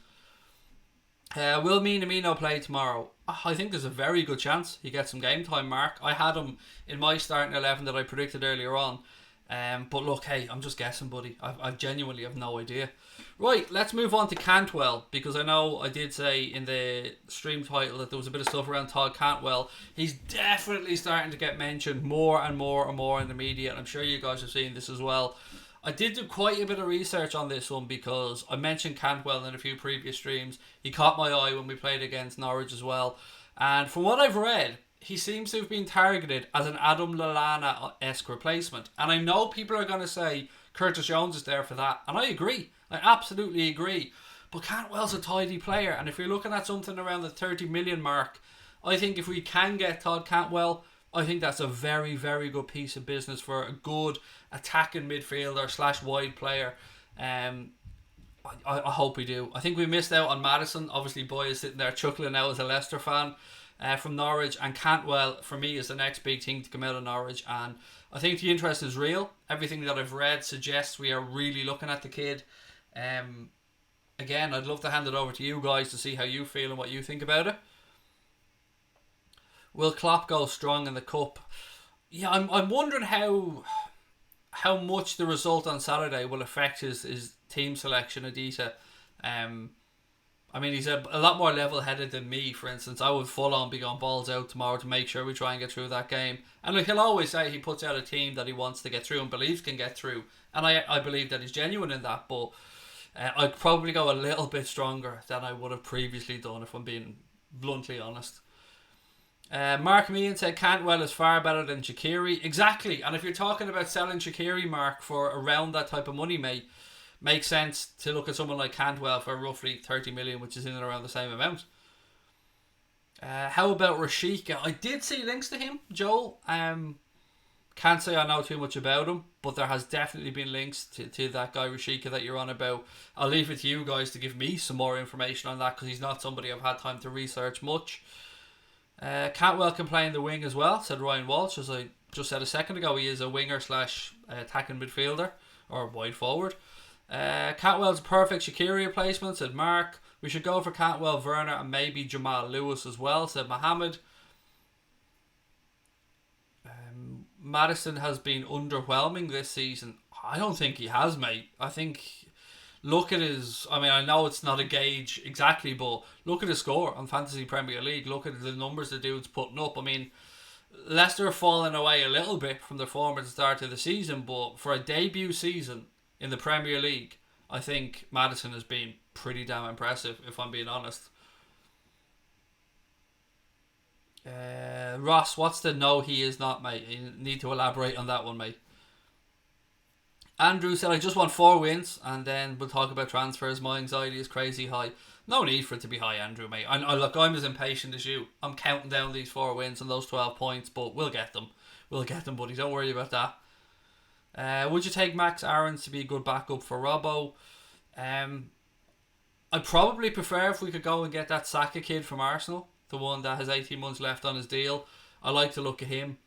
Will Minamino play tomorrow? I think there's a very good chance he gets some game time, Mark. I had him in my starting 11 that I predicted earlier on. But look, hey, I'm just guessing, buddy. I genuinely have no idea. Right, let's move on to Cantwell, because I know I did say in the stream title that there was a bit of stuff around Todd Cantwell. He's definitely starting to get mentioned more and more and more in the media, and I'm sure you guys have seen this as well. I did do quite a bit of research on this one because I mentioned Cantwell in a few previous streams. He caught my eye when we played against Norwich as well. And from what I've read, he seems to have been targeted as an Adam Lallana-esque replacement. And I know people are going to say Curtis Jones is there for that. And I agree. I absolutely agree. But Cantwell's a tidy player. And if you're looking at something around the 30 million mark, I think if we can get Todd Cantwell, I think that's a very, very good piece of business for a good attacking midfielder / wide player. I hope we do. I think we missed out on Maddison. Obviously, Boy is sitting there chuckling now as a Leicester fan. From Norwich, and Cantwell for me is the next big thing to come out of Norwich, and I think the interest is real. Everything that I've read suggests we are really looking at the kid. Again, I'd love to hand it over to you guys to see how you feel and what you think about it. Will Klopp go strong in the cup? Yeah, I'm wondering how much the result on Saturday will affect his team selection, Adita. I mean, he's a lot more level-headed than me, for instance. I would full-on be going balls out tomorrow to make sure we try and get through that game. And like he'll always say, he puts out a team that he wants to get through and believes can get through. And I believe that he's genuine in that, but I'd probably go a little bit stronger than I would have previously done, if I'm being bluntly honest. Mark Meehan said Cantwell is far better than Shaqiri. Exactly. And if you're talking about selling Shaqiri, Mark, for around that type of money, mate, makes sense to look at someone like Cantwell for roughly 30 million, which is in and around the same amount. How about Rashika? I did see links to him, Joel. Can't say I know too much about him, but there has definitely been links to that guy Rashika that you're on about. I'll leave it to you guys to give me some more information on that, because he's not somebody I've had time to research much. Cantwell can play in the wing as well, said Ryan Walsh. As I just said a second ago, he is a winger / attacking midfielder or wide forward. Cantwell's a perfect Shaqiri replacement, said Mark. We should go for Cantwell, Werner, and maybe Jamal Lewis as well, said Mohammed. Maddison has been underwhelming this season. I don't think he has, mate. I think, look at his, I mean, I know it's not a gauge exactly, but look at his score on Fantasy Premier League. Look at the numbers the dude's putting up. I mean, Leicester have fallen away a little bit from their form at the start of the season, but for a debut season in the Premier League, I think Maddison has been pretty damn impressive, if I'm being honest. Ross, what's the no he is not, mate? You need to elaborate on that one, mate. Andrew said, I just want 4 wins and then we'll talk about transfers. My anxiety is crazy high. No need for it to be high, Andrew, mate. Look, I'm as impatient as you. I'm counting down these 4 wins and those 12 points, but we'll get them. We'll get them, buddy. Don't worry about that. Would you take Max Aarons to be a good backup for Robbo? I'd probably prefer if we could go and get that Saka kid from Arsenal, the one that has 18 months left on his deal. I like to look at him.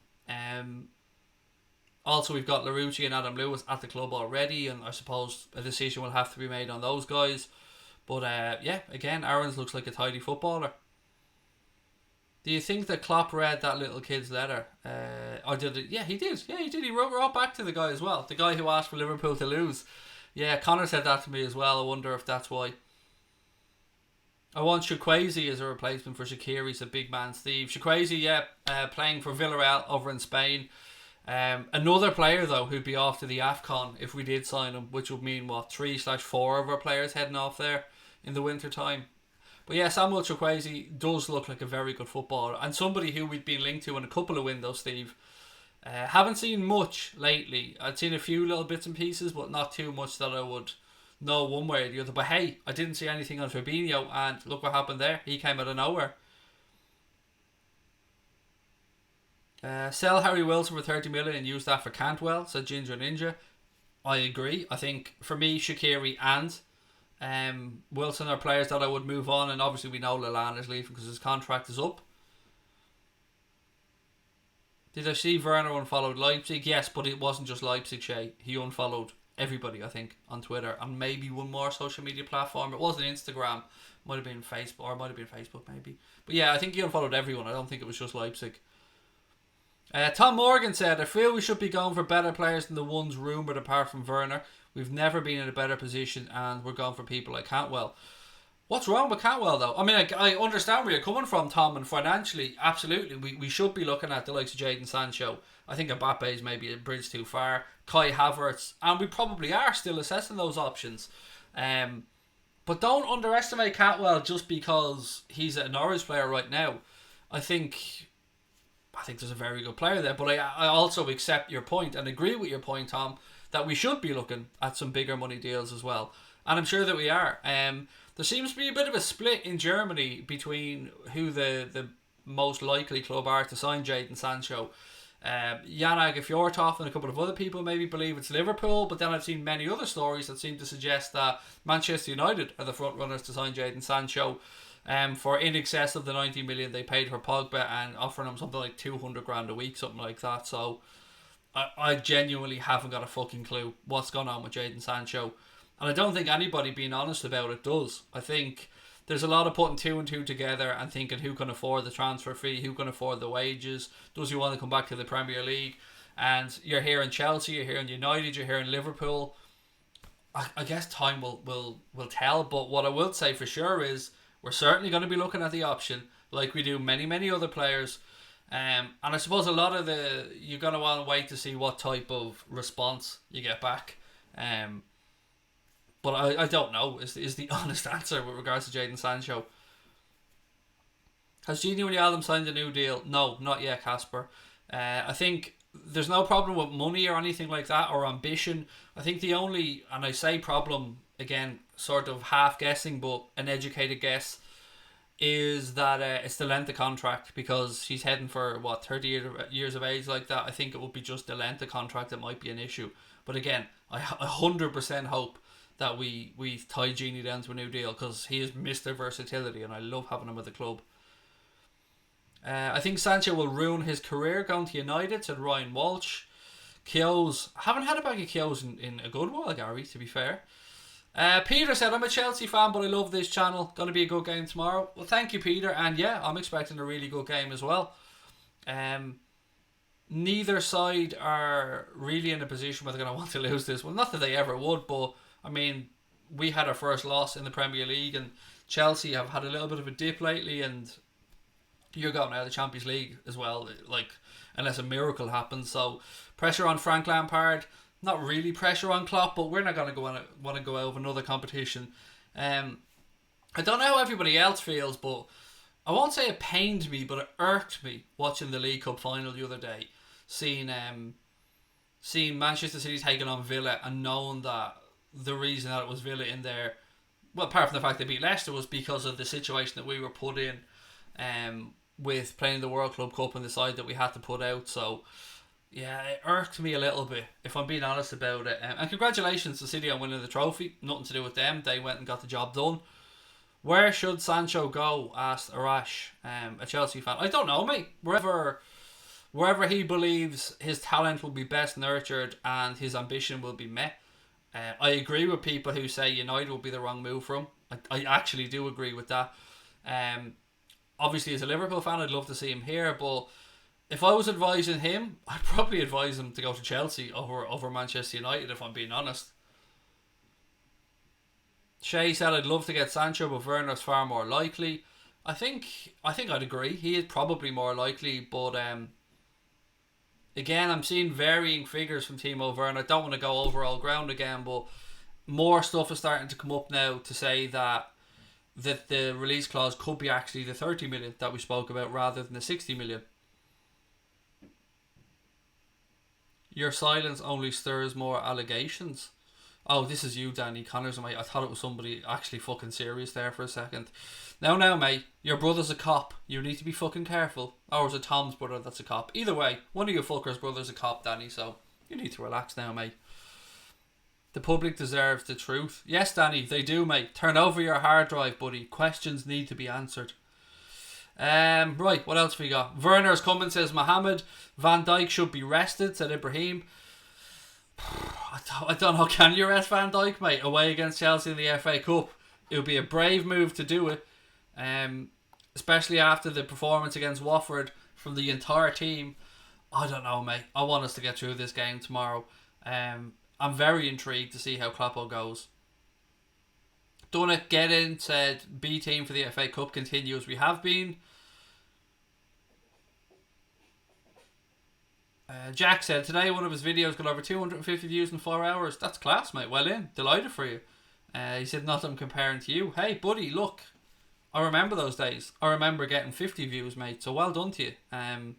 Also, we've got Larouci and Adam Lewis at the club already, and I suppose a decision will have to be made on those guys. But yeah, again, Aarons looks like a tidy footballer. Do you think that Klopp read that little kid's letter? Or did it? Yeah, he did. Yeah, he did. He wrote back to the guy as well. The guy who asked for Liverpool to lose. Yeah, Connor said that to me as well. I wonder if that's why. I want Chukwueze as a replacement for Shaqiri. He's a big man, Steve. Chukwueze, yeah, playing for Villarreal over in Spain. Another player, though, who'd be off to the AFCON if we did sign him, which would mean, 3/4 of our players heading off there in the winter time. But yeah, Samuel Chukwueze does look like a very good footballer and somebody who we've been linked to in a couple of windows, Steve. Haven't seen much lately. I'd seen a few little bits and pieces, but not too much that I would know one way or the other. But hey, I didn't see anything on Firmino, and look what happened there. He came out of nowhere. Sell Harry Wilson for 30 million and use that for Cantwell, said Ginger Ninja. I agree. I think for me, Shaqiri and Wilson are players that I would move on, and obviously we know Lallana is leaving because his contract is up. Did I see Werner unfollowed Leipzig? Yes, but it wasn't just Leipzig, Shay. He unfollowed everybody, I think, on Twitter and maybe one more social media platform. It wasn't Instagram, might have been Facebook, or it might have been Facebook maybe. But yeah, I think he unfollowed everyone. I don't think it was just Leipzig. Tom Morgan said, I feel we should be going for better players than the ones rumoured apart from Werner. We've never been in a better position and we're going for people like Cantwell. What's wrong with Cantwell, though? I mean, I understand where you're coming from, Tom, and financially, absolutely, we should be looking at the likes of Jadon Sancho. I think Mbappe is maybe a bridge too far. Kai Havertz, and we probably are still assessing those options. But don't underestimate Cantwell just because he's a Norwich player right now. I think there's a very good player there, but I also accept your point and agree with your point, Tom, that we should be looking at some bigger money deals as well. And I'm sure that we are. There seems to be a bit of a split in Germany between who the most likely club are to sign Jadon Sancho. Yanag Fjortov and a couple of other people maybe believe it's Liverpool, but then I've seen many other stories that seem to suggest that Manchester United are the front runners to sign Jadon Sancho for in excess of the 90 million they paid for Pogba and offering him something like 200 grand a week, something like that. So I genuinely haven't got a fucking clue what's going on with Jadon Sancho. And I don't think anybody being honest about it does. I think there's a lot of putting two and two together and thinking who can afford the transfer fee, who can afford the wages, does he want to come back to the Premier League? And you're hearing Chelsea, you're hearing United, you're hearing Liverpool. I guess time will tell, but what I will say for sure is we're certainly going to be looking at the option like we do many other players. And I suppose a lot of you're going to want to wait to see what type of response you get back. But I don't know is the honest answer with regards to Jadon Sancho. Has Gini Wijnaldum signed a new deal? No, not yet, Casper. I think there's no problem with money or anything like that or ambition. I think the only, and I say problem again, sort of half guessing, but an educated guess, is that it's the length of contract, because he's heading for 30 years of age like that. I think it would be just the length of contract that might be an issue. But again, I 100% hope that we tie Genie down to a new deal, because he is Mr. Versatility and I love having him at the club. I think Sancho will ruin his career going to United, said Ryan Walsh. Kyo's, haven't had a bag of Kyo's in a good while, Gary, to be fair. Peter said, I'm a Chelsea fan, but I love this channel. Going to be a good game tomorrow. Well, thank you, Peter. And yeah, I'm expecting a really good game as well. Neither side are really in a position where they're going to want to lose this. Well, not that they ever would, but I mean, we had our first loss in the Premier League, and Chelsea have had a little bit of a dip lately, and you're going out of the Champions League as well, like, unless a miracle happens. So pressure on Frank Lampard, not really pressure on Klopp, but we're not going to want to go out of another competition. I don't know how everybody else feels, but I won't say it pained me, but it irked me watching the League Cup final the other day, seeing Manchester City taking on Villa and knowing that the reason that it was Villa in there, well, apart from the fact they beat Leicester, was because of the situation that we were put in with playing the World Club Cup and the side that we had to put out. So yeah, it irked me a little bit, if I'm being honest about it. And congratulations to City on winning the trophy. Nothing to do with them. They went and got the job done. Where should Sancho go? Asked Arash, a Chelsea fan. I don't know, mate. Wherever he believes his talent will be best nurtured and his ambition will be met. I agree with people who say United will be the wrong move for him. I actually do agree with that. Obviously, as a Liverpool fan, I'd love to see him here, but if I was advising him, I'd probably advise him to go to Chelsea over Manchester United, if I'm being honest. Shay said I'd love to get Sancho, but Werner's far more likely. I think I'd agree. He is probably more likely, but again, I'm seeing varying figures from Timo Werner. I don't want to go over all ground again, but more stuff is starting to come up now to say that the release clause could be actually the 30 million that we spoke about rather than the 60 million. Your silence only stirs more allegations. Oh, this is you, Danny Connors, mate. I thought it was somebody actually fucking serious there for a second. Now, mate, your brother's a cop. You need to be fucking careful. Or is it Tom's brother that's a cop? Either way, one of your fuckers' brother's a cop, Danny, so you need to relax now, mate. The public deserves the truth. Yes, Danny, they do, mate. Turn over your hard drive, buddy. Questions need to be answered. Right, what else we got? Werner's coming, says Mohammed. Van Dijk should be rested, said Ibrahim. I don't know, can you rest Van Dijk, mate? Away against Chelsea in the FA Cup. It would be a brave move to do it. Especially after the performance against Watford from the entire team. I don't know, mate. I want us to get through this game tomorrow. I'm very intrigued to see how Kloppo goes. Dunnett Get In said B team for the FA Cup continues. We have been. Jack said today one of his videos got over 250 views in 4 hours. That's class, mate. Well in. Delighted for you. He said nothing comparing to you. Hey, buddy, look. I remember those days. I remember getting 50 views, mate. So well done to you. And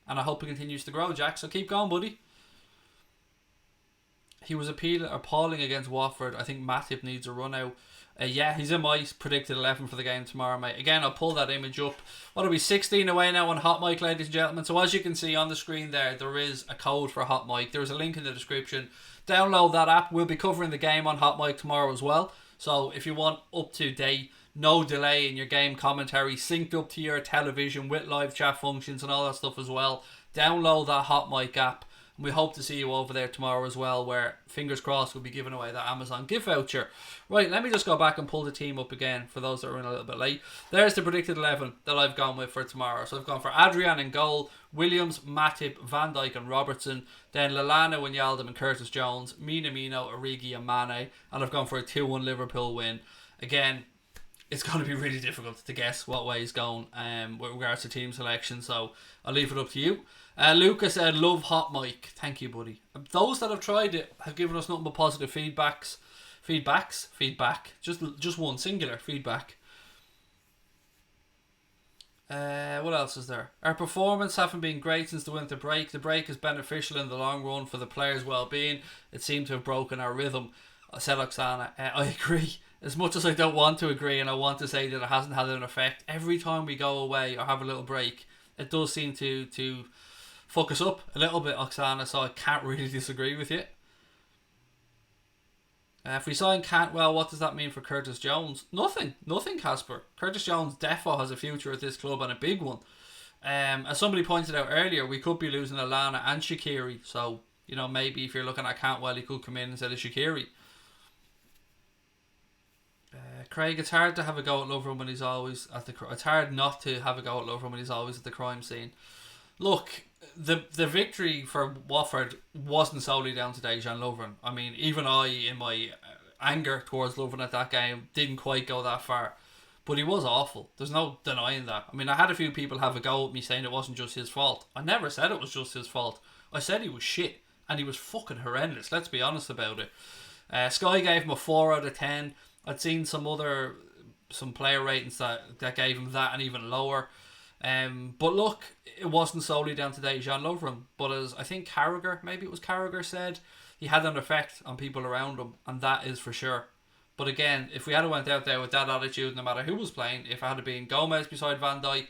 I hope it continues to grow, Jack. So keep going, buddy. He was appalling against Watford. I think Matip needs a run out. Yeah, he's in my predicted 11 for the game tomorrow, mate. Again, I'll pull that image up. What'll be 16 away now on Hot Mic, ladies and gentlemen. So as you can see on the screen there is a code for Hot Mic. There's a link in the description. Download that app. We'll be covering the game on Hot Mic tomorrow as well. So if you want up to date, no delay in your game commentary, synced up to your television with live chat functions and all that stuff as well, download that Hot Mic app. We hope to see you over there tomorrow as well, where, fingers crossed, we'll be giving away that Amazon gift voucher. Right, let me just go back and pull the team up again for those that are in a little bit late. There's the predicted 11 that I've gone with for tomorrow. So I've gone for Adrian in goal, Williams, Matip, Van Dijk and Robertson, then Lallana, Wijnaldum and Curtis Jones, Minamino, Origi and Mane, and I've gone for a 2-1 Liverpool win. Again, it's going to be really difficult to guess what way he's going with regards to team selection, so I'll leave it up to you. Lucas said, love Hot Mic. Thank you, buddy. Those that have tried it have given us nothing but positive feedback. Just one, singular, feedback. What else is there? Our performance haven't been great since the winter break. The break is beneficial in the long run for the players' well-being. It seemed to have broken our rhythm, said Oksana. I agree. As much as I don't want to agree and I want to say that it hasn't had an effect, every time we go away or have a little break, it does seem to fuck us up a little bit, Oksana, so I can't really disagree with you. If we sign Cantwell, what does that mean for Curtis Jones? Nothing, Casper. Curtis Jones defo has a future at this club and a big one. As somebody pointed out earlier, we could be losing Lallana and Shaqiri, so you know, maybe if you're looking at Cantwell, he could come in instead of Shaqiri. Craig, it's hard to have a go at Lovren when he's always at the. It's hard not to have a go at Lovren when he's always at the crime scene. Look, the victory for Watford wasn't solely down to Dejan Lovren. I mean, even I, in my anger towards Lovren at that game, didn't quite go that far. But he was awful. There's no denying that. I mean, I had a few people have a go at me saying it wasn't just his fault. I never said it was just his fault. I said he was shit. And he was fucking horrendous. Let's be honest about it. Sky gave him a 4 out of 10. I'd seen some player ratings that gave him that and even lower. But look, it wasn't solely down to Dejan Lovren, but as I think Carragher said, he had an effect on people around him, and that is for sure. But again, if we had went out there with that attitude, no matter who was playing, if it had been Gomez beside Van Dijk,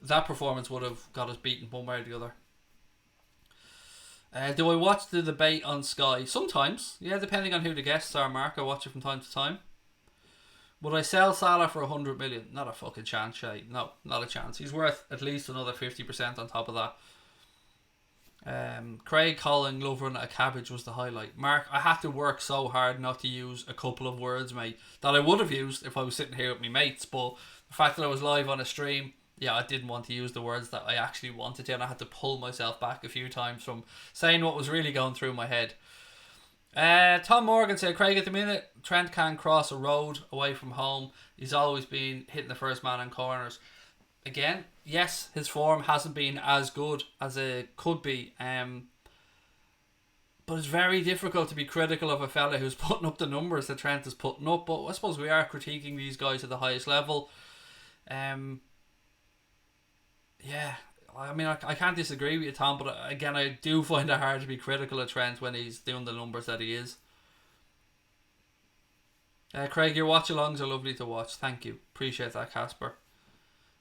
that performance would have got us beaten one way or the other. Do I watch the debate on Sky? Sometimes, yeah, depending on who the guests are, Mark. I watch it from time to time. Would I sell Salah for 100 million? Not a fucking chance, Shay. No, not a chance. He's worth at least another 50% on top of that. Craig calling Lovren a cabbage was the highlight. Mark, I had to work so hard not to use a couple of words, mate, that I would have used if I was sitting here with my mates, but the fact that I was live on a stream, yeah, I didn't want to use the words that I actually wanted to, and I had to pull myself back a few times from saying what was really going through my head. Tom Morgan said, Craig, at the minute, Trent can't cross a road away from home. He's always been hitting the first man in corners. Again, yes, his form hasn't been as good as it could be. But it's very difficult to be critical of a fella who's putting up the numbers that Trent is putting up. But I suppose we are critiquing these guys at the highest level. Yeah, I mean, I can't disagree with you, Tom, but again, I do find it hard to be critical of Trent when he's doing the numbers that he is. Craig, your watch-alongs are lovely to watch. Thank you. Appreciate that, Casper.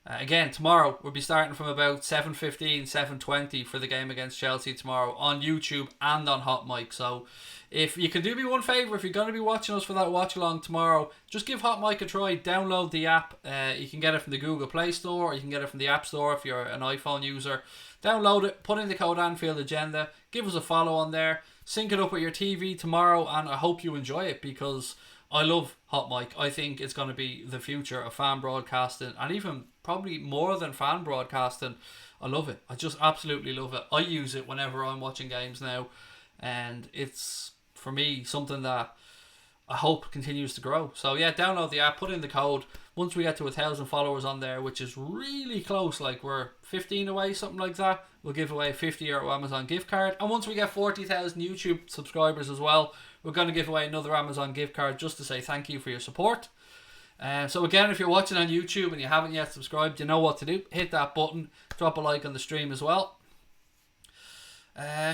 Again, tomorrow we'll be starting from about 7:15, 7:20 for the game against Chelsea tomorrow on YouTube and on Hot Mic. So if you can do me one favour, if you're going to be watching us for that watch along tomorrow, just give Hot Mic a try. Download the app. You can get it from the Google Play Store, or you can get it from the App Store if you're an iPhone user. Download it, put in the code Anfield Agenda, give us a follow on there, sync it up with your TV tomorrow, and I hope you enjoy it, because I love Hot Mic. I think it's going to be the future of fan broadcasting, and even probably more than fan broadcasting. I love it. I just absolutely love it. I use it whenever I'm watching games now, and it's, for me, something that I hope continues to grow. So yeah, download the app, put in the code. Once we get to 1,000 followers on there, which is really close, like we're 15 away, something like that, we'll give away a €50 Amazon gift card. And once we get 40,000 YouTube subscribers as well, we're going to give away another Amazon gift card just to say thank you for your support. So again, if you're watching on YouTube and you haven't yet subscribed, you know what to do. Hit that button, drop a like on the stream as well.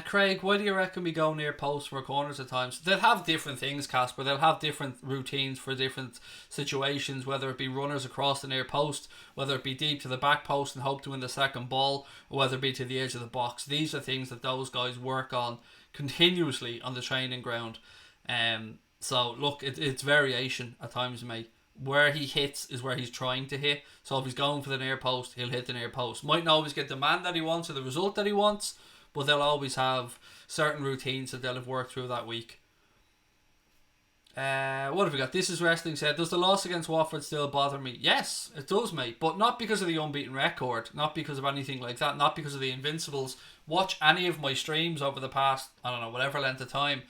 Craig, why do you reckon we go near posts for corners at times? They'll have different things, Casper. They'll have different routines for different situations, whether it be runners across the near post, whether it be deep to the back post and hope to win the second ball, or whether it be to the edge of the box. These are things that those guys work on continuously on the training ground. So look, it's variation at times, mate. Where he hits is where he's trying to hit. So if he's going for the near post, he'll hit the near post. Might not always get the man that he wants or the result that he wants, but they'll always have certain routines that they'll have worked through that week. What have we got? This is Wrestling said, does the loss against Watford still bother me? Yes, it does, mate. But not because of the unbeaten record. Not because of anything like that. Not because of the Invincibles. Watch any of my streams over the past, I don't know, whatever length of time.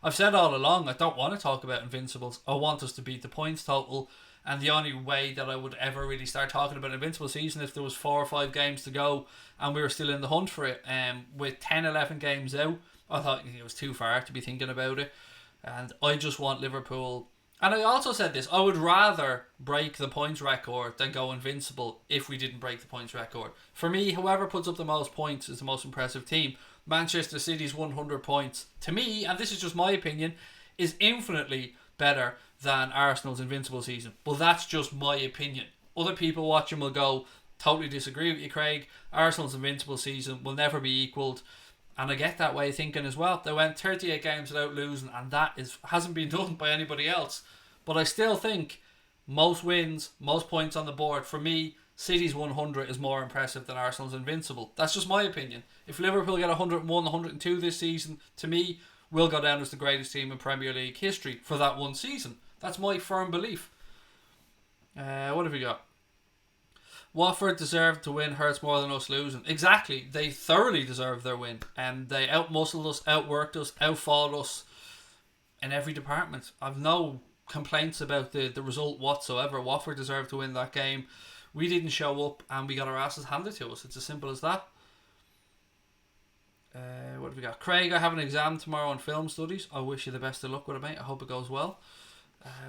I've said all along, I don't want to talk about Invincibles. I want us to beat the points total. And the only way that I would ever really start talking about Invincible season if there was 4 or 5 games to go and we were still in the hunt for it. With 10, 11 games out, I thought it was too far to be thinking about it. And I just want Liverpool. And I also said this, I would rather break the points record than go invincible if we didn't break the points record. For me, whoever puts up the most points is the most impressive team. Manchester City's 100 points, to me, and this is just my opinion, is infinitely better than Arsenal's invincible season. But that's just my opinion. Other people watching will go, totally disagree with you, Craig. Arsenal's invincible season will never be equalled. And I get that way of thinking as well. They went 38 games without losing, and that hasn't been done by anybody else. But I still think most wins, most points on the board, for me, City's 100 is more impressive than Arsenal's invincible. That's just my opinion. If Liverpool get 101, 102 this season, to me, we'll go down as the greatest team in Premier League history for that one season. That's my firm belief. What have we got? Watford deserved to win, hurts more than us losing. Exactly. They thoroughly deserved their win. And they outmuscled us, outworked us, outfought us in every department. I've no complaints about the result whatsoever. Watford deserved to win that game. We didn't show up and we got our asses handed to us. It's as simple as that. What have we got? Craig, I have an exam tomorrow on film studies. I wish you the best of luck with it, mate. I hope it goes well.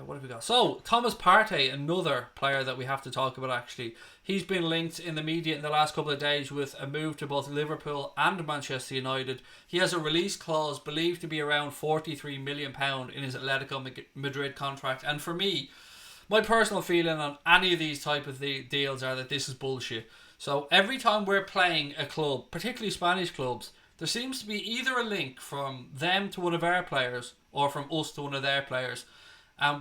What have we got? So, Thomas Partey, another player that we have to talk about actually. He's been linked in the media in the last couple of days with a move to both Liverpool and Manchester United. He has a release clause believed to be around £43 million in his Atletico Madrid contract. And for me, my personal feeling on any of these type of deals are that this is bullshit. So every time we're playing a club, particularly Spanish clubs, there seems to be either a link from them to one of our players or from us to one of their players.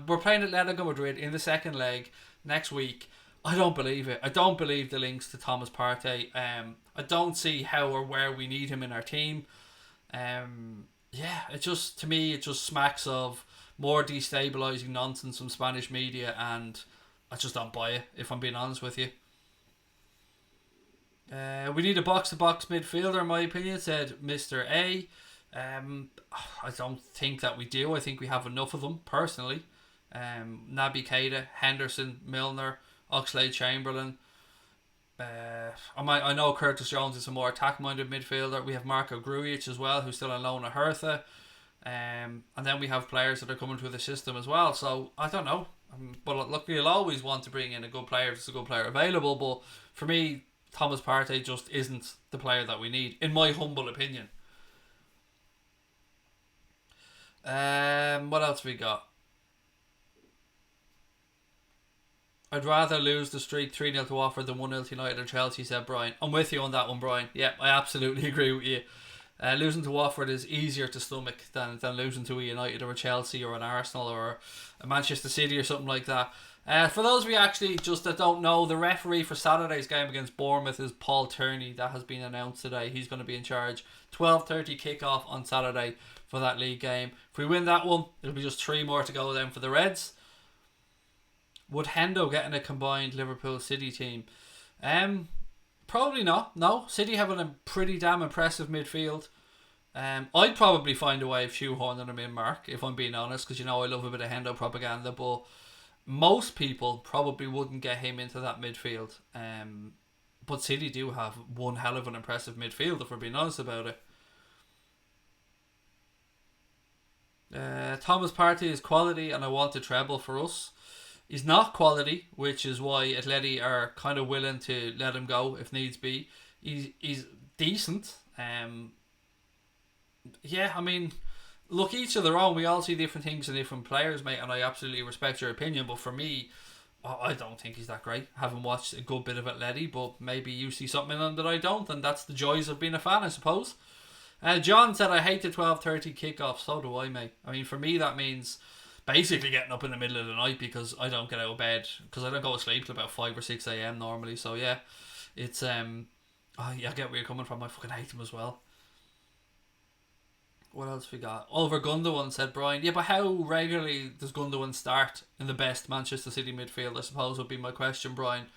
We're playing Atletico Madrid in the second leg next week. I don't believe it. I don't believe the links to Thomas Partey. I don't see how or where we need him in our team. It just, to me, it just smacks of more destabilising nonsense from Spanish media, and I just don't buy it, if I'm being honest with you. We need a box-to-box midfielder, in my opinion, said Mr. A. I don't think that we do. I think we have enough of them, personally. Naby Keita, Henderson, Milner, Oxlade-Chamberlain. I know Curtis Jones is a more attack-minded midfielder. We have Marco Grujic as well, who's still on loan at Hertha. And then we have players that are coming through the system as well. So, I don't know. But look, you'll always want to bring in a good player if there's a good player available. But for me, Thomas Partey just isn't the player that we need, in my humble opinion. What else we got? I'd rather lose the streak 3-0 to Watford than 1-0 to United or Chelsea, said Brian. I'm with you on that one, Brian. Yeah, I absolutely agree with you. Losing to Watford is easier to stomach than losing to a United or a Chelsea or an Arsenal or a Manchester City or something like that. For those of you actually just that don't know, the referee for Saturday's game against Bournemouth is Paul Tierney. That has been announced today. He's going to be in charge. 12:30 kickoff on Saturday for that league game. If we win that one, it'll be just 3 more to go then for the Reds. Would Hendo get in a combined Liverpool City team? Probably not. No, City have a pretty damn impressive midfield. I'd probably find a way of shoehorning him in, Mark, if I'm being honest, because I love a bit of Hendo propaganda, but most people probably wouldn't get him into that midfield. But City do have one hell of an impressive midfield, if we're being honest about it. Thomas Partey is quality and I want a treble for us. He's not quality, which is why Atleti are kind of willing to let him go if needs be. He's decent. Yeah, I mean, look, each of their own. We all see different things in different players, mate, and I absolutely respect your opinion. But for me, I don't think he's that great. I haven't watched a good bit of Atleti, but maybe you see something in him that I don't, and that's the joys of being a fan, I suppose. John said, I hate the 12:30 kickoff. So do I, mate. I mean, for me, that means basically getting up in the middle of the night because I don't get out of bed, because I don't go to sleep till about 5 or 6 a.m. normally. So yeah, it's I get where you're coming from. I fucking hate them as well. What else we got? Oliver Gundogan, said Brian. Yeah, but how regularly does Gundogan start in the best Manchester City midfield, I suppose would be my question, Brian.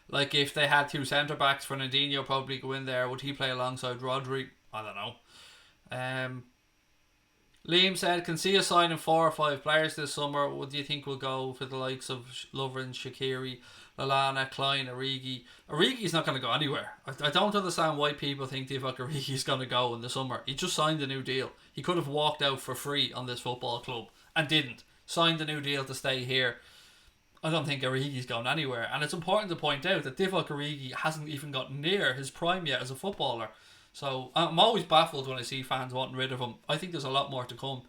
Like, if they had 2 centre backs, Fernandinho probably go in there. Would he play alongside Rodri? I don't know. Liam said, can see us signing 4 or 5 players this summer. What do you think will go for the likes of Lovren, Shaqiri, Lallana, Klein, Origi? Origi's not going to go anywhere. I don't understand why people think Divock Origi's going to go in the summer. He just signed a new deal. He could have walked out for free on this football club and didn't. Signed a new deal to stay here. I don't think Origi's going anywhere. And it's important to point out that Divock Origi hasn't even got near his prime yet as a footballer. So I'm always baffled when I see fans wanting rid of him. I think there's a lot more to come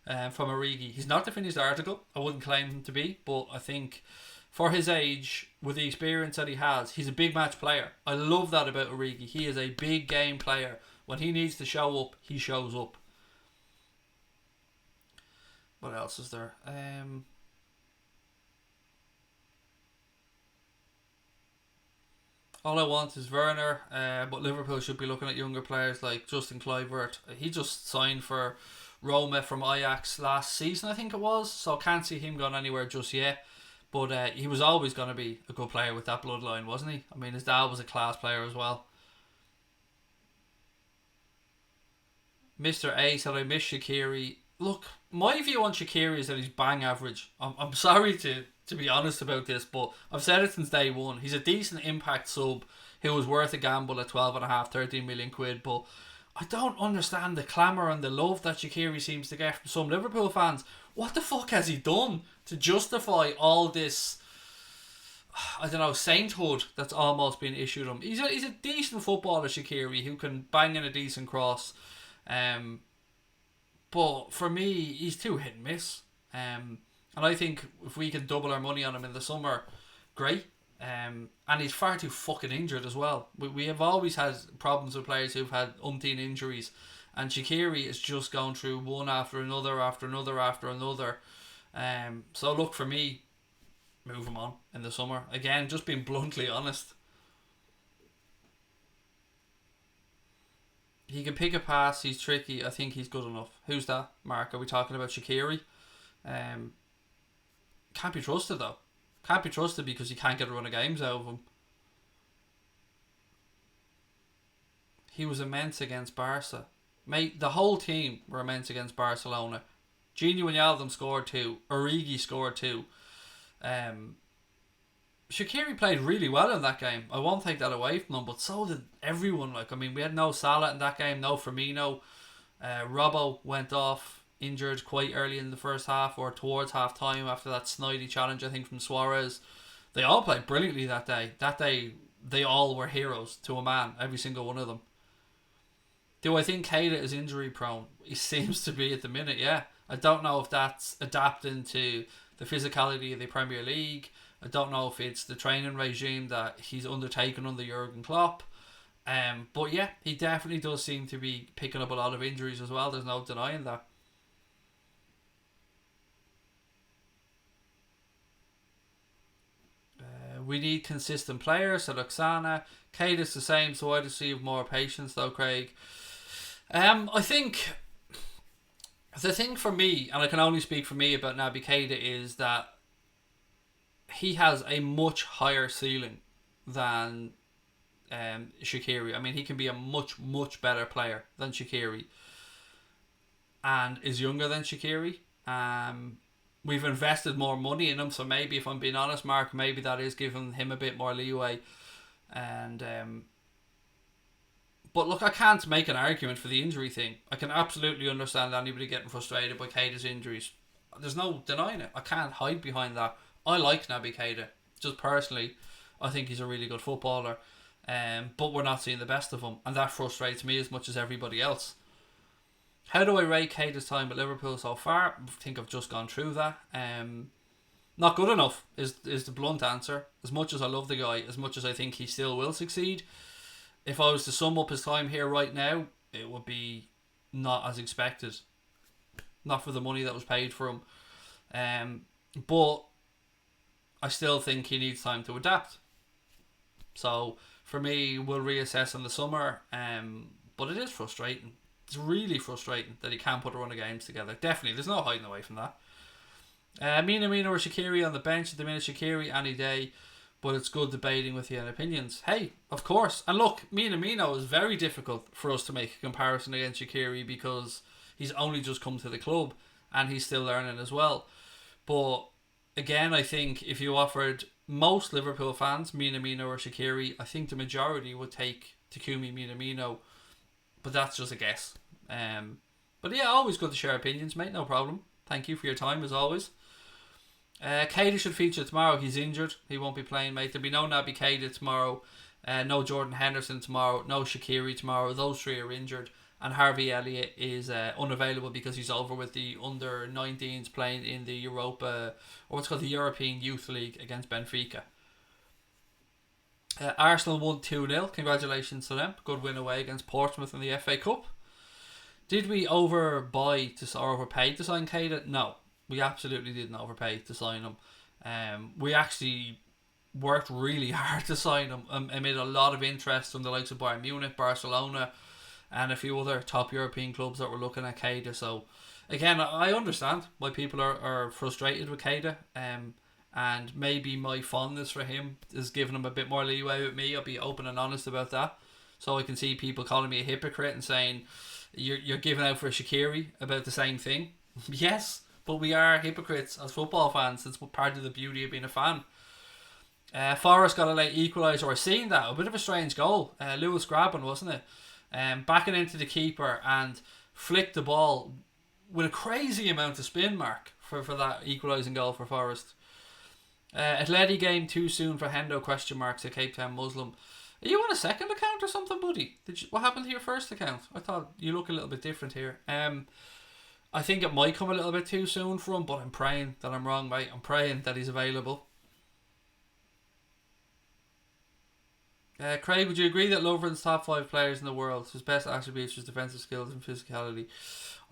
from Origi. He's not the finished article. I wouldn't claim him to be, but I think for his age, with the experience that he has, he's a big match player. I love that about Origi. He is a big game player. When he needs to show up, he shows up. What else is there? All I want is Werner, but Liverpool should be looking at younger players like Justin Kluivert. He just signed for Roma from Ajax last season, I think it was, so can't see him going anywhere just yet. But he was always going to be a good player with that bloodline, wasn't he? I mean, his dad was a class player as well. Mr. A said, I miss Shaqiri. Look, my view on Shaqiri is that he's bang average. I'm sorry to be honest about this, but I've said it since day one. He's a decent impact sub who was worth a gamble at 12.5, 13 million quid, but I don't understand the clamour and the love that Shaqiri seems to get from some Liverpool fans. What the fuck has he done to justify all this, I don't know, sainthood that's almost been issued him? He's a decent footballer, Shaqiri, who can bang in a decent cross. But for me, he's too hit and miss. And I think if we can double our money on him in the summer, great. And he's far too fucking injured as well. We have always had problems with players who've had umpteen injuries, and Shaqiri is just going through one after another after another after another. So look, for me, move him on in the summer. Again, just being bluntly honest. He can pick a pass, he's tricky, I think he's good enough. Who's that, Mark? Are we talking about Shaqiri? Can't be trusted though. Can't be trusted because you can't get a run of games out of him. He was immense against Barca. Mate, the whole team were immense against Barcelona. Gini Wijnaldum scored two. Origi scored two. Um, Shaqiri played really well in that game. I won't take that away from him, but so did everyone. Like, I mean, we had no Salah in that game, no Firmino. Robbo went off injured quite early in the first half or towards half time after that snidey challenge, I think, from Suarez. They all played brilliantly that day. That day, they all were heroes to a man, every single one of them. Do I think Keita is injury prone? He seems to be at the minute, yeah. I don't know if that's adapting to the physicality of the Premier League. I don't know if it's the training regime that he's undertaken under Jurgen Klopp. But yeah, he definitely does seem to be picking up a lot of injuries as well. There's no denying that. We need consistent players, said Oksana. Keita's the same, so I just see more patience though, Craig. I think the thing for me, and I can only speak for me about Naby Keita, is that he has a much higher ceiling than Shaqiri. I mean, he can be a much, much better player than Shaqiri and is younger than Shaqiri. We've invested more money in him, so maybe, if I'm being honest, Mark, maybe that is giving him a bit more leeway. And but look, I can't make an argument for the injury thing. I can absolutely understand anybody getting frustrated by Keita's injuries. There's no denying it. I can't hide behind that. I like Naby Keita. Just personally, I think he's a really good footballer. But we're not seeing the best of him, and that frustrates me as much as everybody else. How do I rate Keita's time at Liverpool so far? I think I've just gone through that. Not good enough is the blunt answer. As much as I love the guy, as much as I think he still will succeed, if I was to sum up his time here right now, it would be not as expected. Not for the money that was paid for him. But I still think he needs time to adapt. So for me, we'll reassess in the summer. But it is frustrating. It's really frustrating that he can't put a run of games together. Definitely, there's no hiding away from that. Minamino or Shaqiri on the bench at the minute. Shaqiri any day, but it's good debating with you and opinions. Hey, of course. And look, Minamino is very difficult for us to make a comparison against Shaqiri because he's only just come to the club and he's still learning as well. But again, I think if you offered most Liverpool fans Minamino or Shaqiri, I think the majority would take Takumi Minamino. But that's just a guess. But yeah, always good to share opinions, mate. No problem. Thank you for your time as always. Keita should feature tomorrow. He's injured. He won't be playing, mate. There'll be no Naby Keita tomorrow. No Jordan Henderson tomorrow. No Shaqiri tomorrow. Those three are injured. And Harvey Elliott is unavailable because he's over with the under-19s playing in the Europa, or what's called the European Youth League against Benfica. Arsenal won 2-0. Congratulations to them. Good win away against Portsmouth in the FA Cup. Did we overpay to sign Keita? No, we absolutely didn't overpay to sign him. We actually worked really hard to sign him amid a lot of interest from the likes of Bayern Munich, Barcelona, and a few other top European clubs that were looking at Keita. So again, I understand why people are frustrated with Keita. And maybe my fondness for him is giving him a bit more leeway with me. I'll be open and honest about that. So I can see people calling me a hypocrite and saying you're giving out for Shaqiri about the same thing. Yes, but we are hypocrites as football fans. It's part of the beauty of being a fan. Forrest got a late equaliser. I seen that. A bit of a strange goal. Lewis grabbing, wasn't it? Backing into the keeper and flicked the ball with a crazy amount of spin, Mark, for that equalising goal for Forrest. Atleti game too soon for Hendo ? A Cape Town Muslim. Are you on a second account or something, buddy? What happened to your first account? I thought you look a little bit different here. I think it might come a little bit too soon for him, but I'm praying that I'm wrong, mate. I'm praying that he's available. Craig, would you agree that Lovren's top 5 players in the world, his best attributes, his defensive skills and physicality?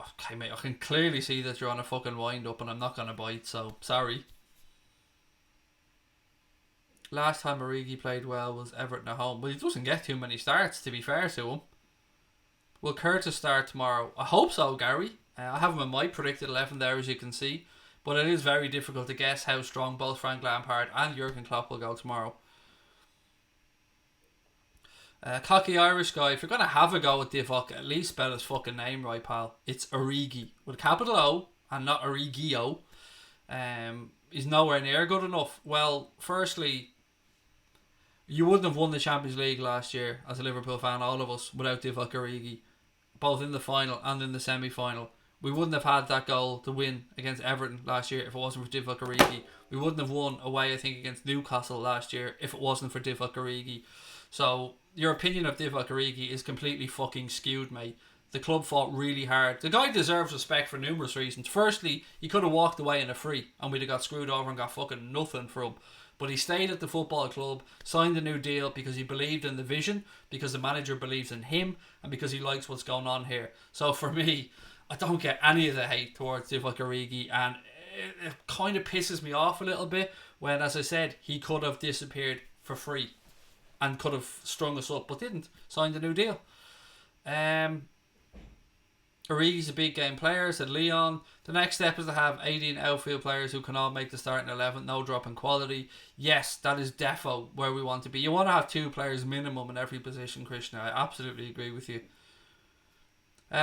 Okay, mate, I can clearly see that you're on a fucking wind up and I'm not going to bite, so sorry. Last time Origi played well was Everton at home. But he doesn't get too many starts, to be fair to him. Will Curtis start tomorrow? I hope so, Gary. I have him in my predicted 11 there, as you can see. But it is very difficult to guess how strong both Frank Lampard and Jurgen Klopp will go tomorrow. Cocky Irish guy, if you're going to have a go at Divock, at least spell his fucking name right, pal. It's Origi. With a capital O and not Origio. He's nowhere near good enough. Well, firstly, you wouldn't have won the Champions League last year as a Liverpool fan, all of us, without Divock Origi. Both in the final and in the semi-final. We wouldn't have had that goal to win against Everton last year if it wasn't for Divock Origi. We wouldn't have won away, I think, against Newcastle last year if it wasn't for Divock Origi. So, your opinion of Divock Origi is completely fucking skewed, mate. The club fought really hard. The guy deserves respect for numerous reasons. Firstly, he could have walked away in a free and we'd have got screwed over and got fucking nothing from. But he stayed at the football club, signed a new deal because he believed in the vision, because the manager believes in him, and because he likes what's going on here. So for me, I don't get any of the hate towards Divock Origi, and it kind of pisses me off a little bit when, as I said, he could have disappeared for free and could have strung us up, but didn't. Signed a new deal. Origi's a big game player, said Leon. The next step is to have 18 outfield players who can all make the starting 11, no drop in quality. Yes, that is defo where we want to be. You want to have 2 players minimum in every position, Krishna. I absolutely agree with you.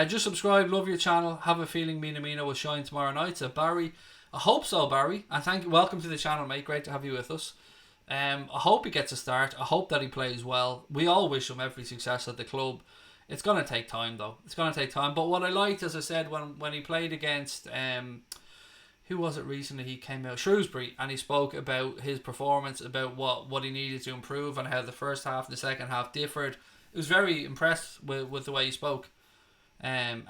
Just subscribe, love your channel. Have a feeling Minamino will shine tomorrow night, said Barry. I hope so, Barry. And thank you. Welcome to the channel, mate. Great to have you with us. I hope he gets a start. I hope that he plays well. We all wish him every success at the club. It's going to take time, though. It's going to take time. But what I liked, as I said, when he played against, who was it recently? He came out, Shrewsbury, and he spoke about his performance, about what he needed to improve and how the first half and the second half differed. I was very impressed with the way he spoke, and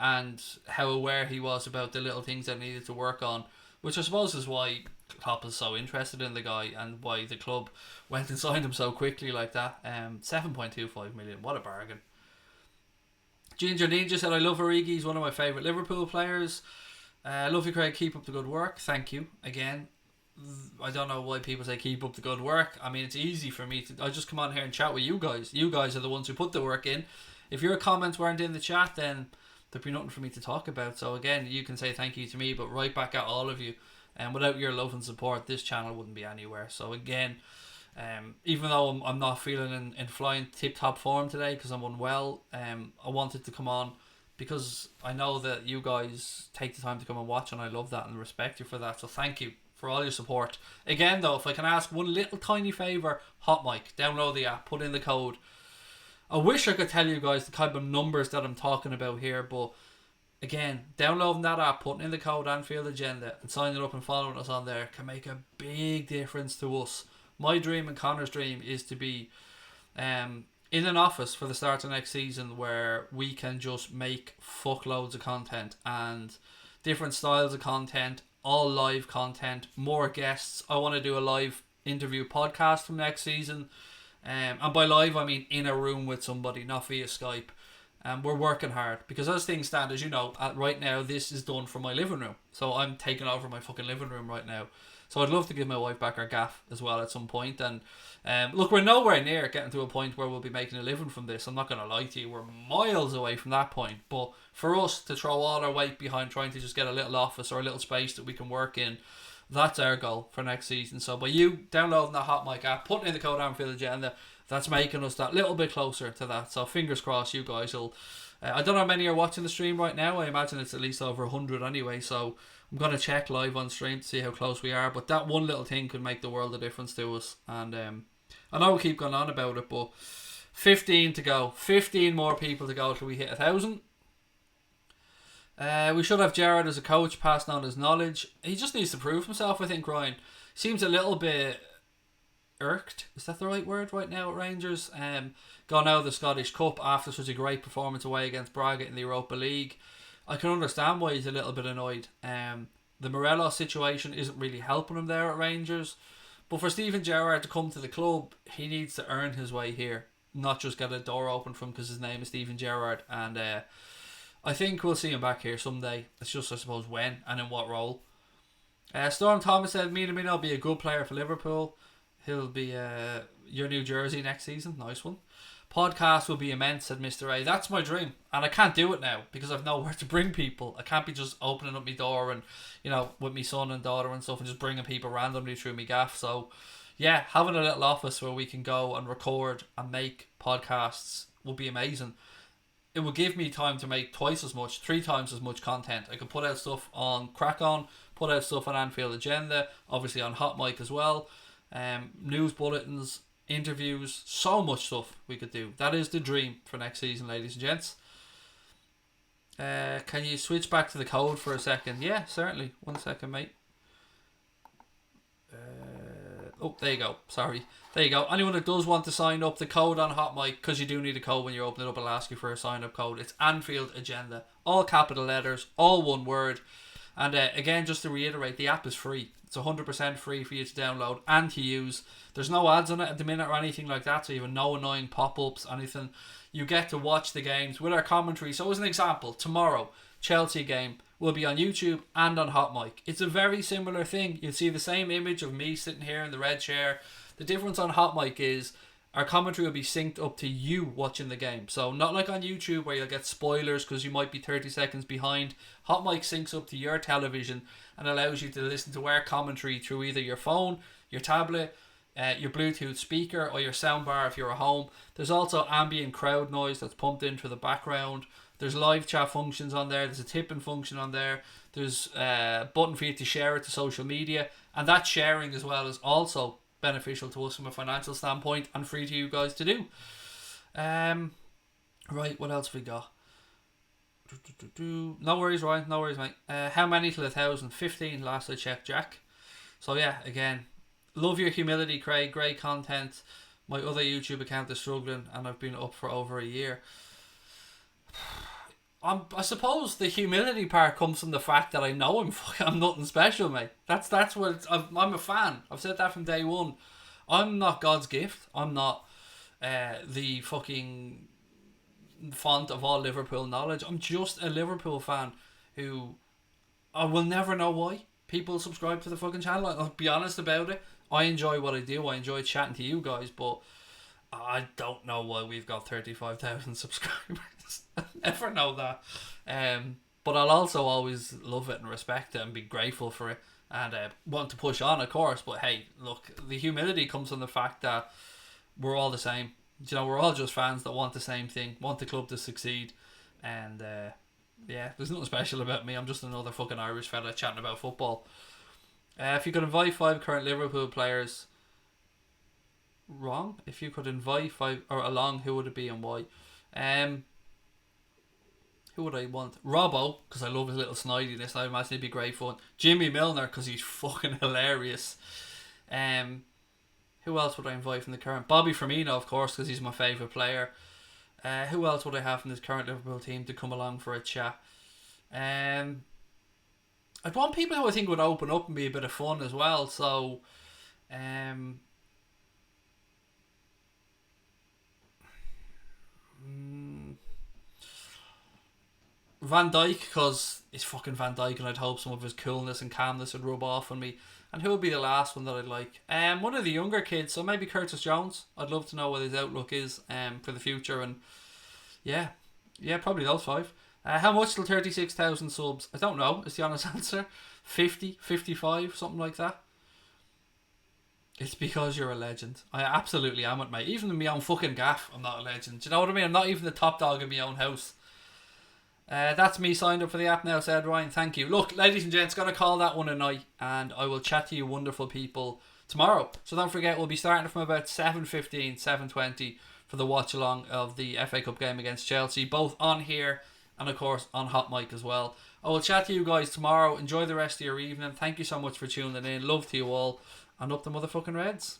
how aware he was about the little things that needed to work on, which I suppose is why Klopp is so interested in the guy and why the club went and signed him so quickly like that. 7.25 million, what a bargain. Ginger Ninja said, I love Origi, he's one of my favourite Liverpool players. Love you, Craig, keep up the good work. Thank you. Again, I don't know why people say keep up the good work. I mean, it's easy for me to, I just come on here and chat with you guys. You guys are the ones who put the work in. If your comments weren't in the chat, then there'd be nothing for me to talk about. So again, you can say thank you to me, but right back at all of you. And without your love and support, this channel wouldn't be anywhere. So again, even though I'm not feeling in flying tip-top form today because I'm unwell, I wanted to come on because I know that you guys take the time to come and watch, and I love that and respect you for that. So thank you for all your support. Again though, if I can ask one little tiny favour, Hot Mic, download the app, put in the code. I wish I could tell you guys the type of numbers that I'm talking about here, but again, downloading that app, putting in the code Anfield Agenda and signing up and following us on there can make a big difference to us. My dream and Connor's dream is to be in an office for the start of next season where we can just make fuckloads of content and different styles of content, all live content, more guests. I want to do a live interview podcast from next season. And by live, I mean in a room with somebody, not via Skype. We're working hard because as things stand, as you know, right now, this is done from my living room. So I'm taking over my fucking living room right now. So I'd love to give my wife back her gaff as well at some point. And look, we're nowhere near getting to a point where we'll be making a living from this. I'm not going to lie to you. We're miles away from that point. But for us to throw all our weight behind trying to just get a little office or a little space that we can work in, that's our goal for next season. So by you downloading the Hot Mic app, putting in the code Anfield Agenda, that's making us that little bit closer to that. So fingers crossed you guys will... I don't know how many are watching the stream right now. I imagine it's at least over 100 anyway. So I'm going to check live on stream to see how close we are. But that one little thing could make the world of difference to us. And I know we keep going on about it, but 15 to go. 15 more people to go till we hit 1,000. We should have Gerrard as a coach, passing on his knowledge. He just needs to prove himself, I think, Ryan. Seems a little bit irked, is that the right word, right now at Rangers? Gone out of the Scottish Cup after such a great performance away against Braga in the Europa League. I can understand why he's a little bit annoyed. The Morelos situation isn't really helping him there at Rangers. But for Steven Gerrard to come to the club, he needs to earn his way here, not just get a door open for him because his name is Steven Gerrard. And I think we'll see him back here someday. It's just, I suppose, when and in what role. Storm Thomas said Minamino will be a good player for Liverpool. He'll be your new jersey next season. Nice one. Podcast will be immense, said Mr. A. That's my dream. And I can't do it now because I've nowhere to bring people. I can't be just opening up my door and, you know, with my son and daughter and stuff and just bringing people randomly through my gaff. So, yeah, having a little office where we can go and record and make podcasts would be amazing. It would give me time to make twice as much, 3 times as much content. I could put out stuff on Crack On, put out stuff on Anfield Agenda, obviously on Hot Mic as well. News bulletins, interviews, so much stuff we could do. That is the dream for next season, ladies and gents. Can you switch back to the code for a second? Yeah, certainly. 1 second, mate. Oh, there you go. Sorry. There you go. Anyone that does want to sign up, the code on Hot Mic, because you do need a code when you open it up, it'll ask you for a sign-up code. It's Anfield Agenda. All capital letters, all one word. And again, just to reiterate, the app is free. It's 100% free for you to download and to use. There's no ads on it at the minute or anything like that, so you have no annoying pop-ups, anything. You get to watch the games with our commentary. So as an example, tomorrow, Chelsea game will be on YouTube and on Hot Mic. It's a very similar thing. You'll see the same image of me sitting here in the red chair. The difference on Hot Mic is our commentary will be synced up to you watching the game. So not like on YouTube where you'll get spoilers because you might be 30 seconds behind. Hot Mic syncs up to your television and allows you to listen to our commentary through either your phone, your tablet, your Bluetooth speaker, or your soundbar if you're at home. There's also ambient crowd noise that's pumped into the background. There's live chat functions on there. There's a tipping function on there. There's a button for you to share it to social media. And that sharing as well is also beneficial to us from a financial standpoint and free to you guys to do. Right, what else have we got? No worries, Ryan. No worries, mate. How many till 1,000? 15 last I checked, Jack. So yeah, again, love your humility, Craig. Great content. My other YouTube account is struggling and I've been up for over a year. I suppose the humility part comes from the fact that I know I'm nothing special, mate. That's what I'm a fan. I've said that from day one. I'm not God's gift. I'm not the fucking font of all Liverpool knowledge. I'm just a Liverpool fan who I will never know why people subscribe to the fucking channel. I'll be honest about it. I enjoy what I do. I enjoy chatting to you guys, but I don't know why we've got 35,000 subscribers. I never know that. But I'll also always love it and respect it and be grateful for it and want to push on, of course. But hey, look, the humility comes from the fact that we're all the same. You know, we're all just fans that want the same thing, want the club to succeed. And yeah, there's nothing special about me. I'm just another fucking Irish fella chatting about football. If you could invite 5 current Liverpool players, wrong. If you could invite 5 or along, who would it be and why? Who would I want? Robbo, because I love his little snidiness. I imagine he'd be great fun. Jimmy Milner, because he's fucking hilarious. Who else would I invite from the current? Bobby Firmino, of course, because he's my favourite player. Who else would I have from this current Liverpool team to come along for a chat? I'd want people who I think would open up and be a bit of fun as well. So, Van Dijk, because he's fucking Van Dijk and I'd hope some of his coolness and calmness would rub off on me. And who would be the last one that I'd like? One of the younger kids, so maybe Curtis Jones. I'd love to know what his outlook is for the future. And yeah, probably those 5. How much till 36,000 subs? I don't know, is the honest answer. 50, 55, something like that. It's because you're a legend. I absolutely am it, mate. Even in my own fucking gaff, I'm not a legend. Do you know what I mean? I'm not even the top dog in my own house. That's me signed up for the app now, said Ryan. Thank you. Look, ladies and gents, gotta call that one a night, and I will chat to you wonderful people tomorrow. So don't forget, we'll be starting from about 7:15, 7:20 for the watch along of the FA Cup game against Chelsea, both on here and of course on Hot Mic as well. I will chat to you guys tomorrow. Enjoy the rest of your evening. Thank you so much for tuning in. Love to you all, and up the motherfucking Reds.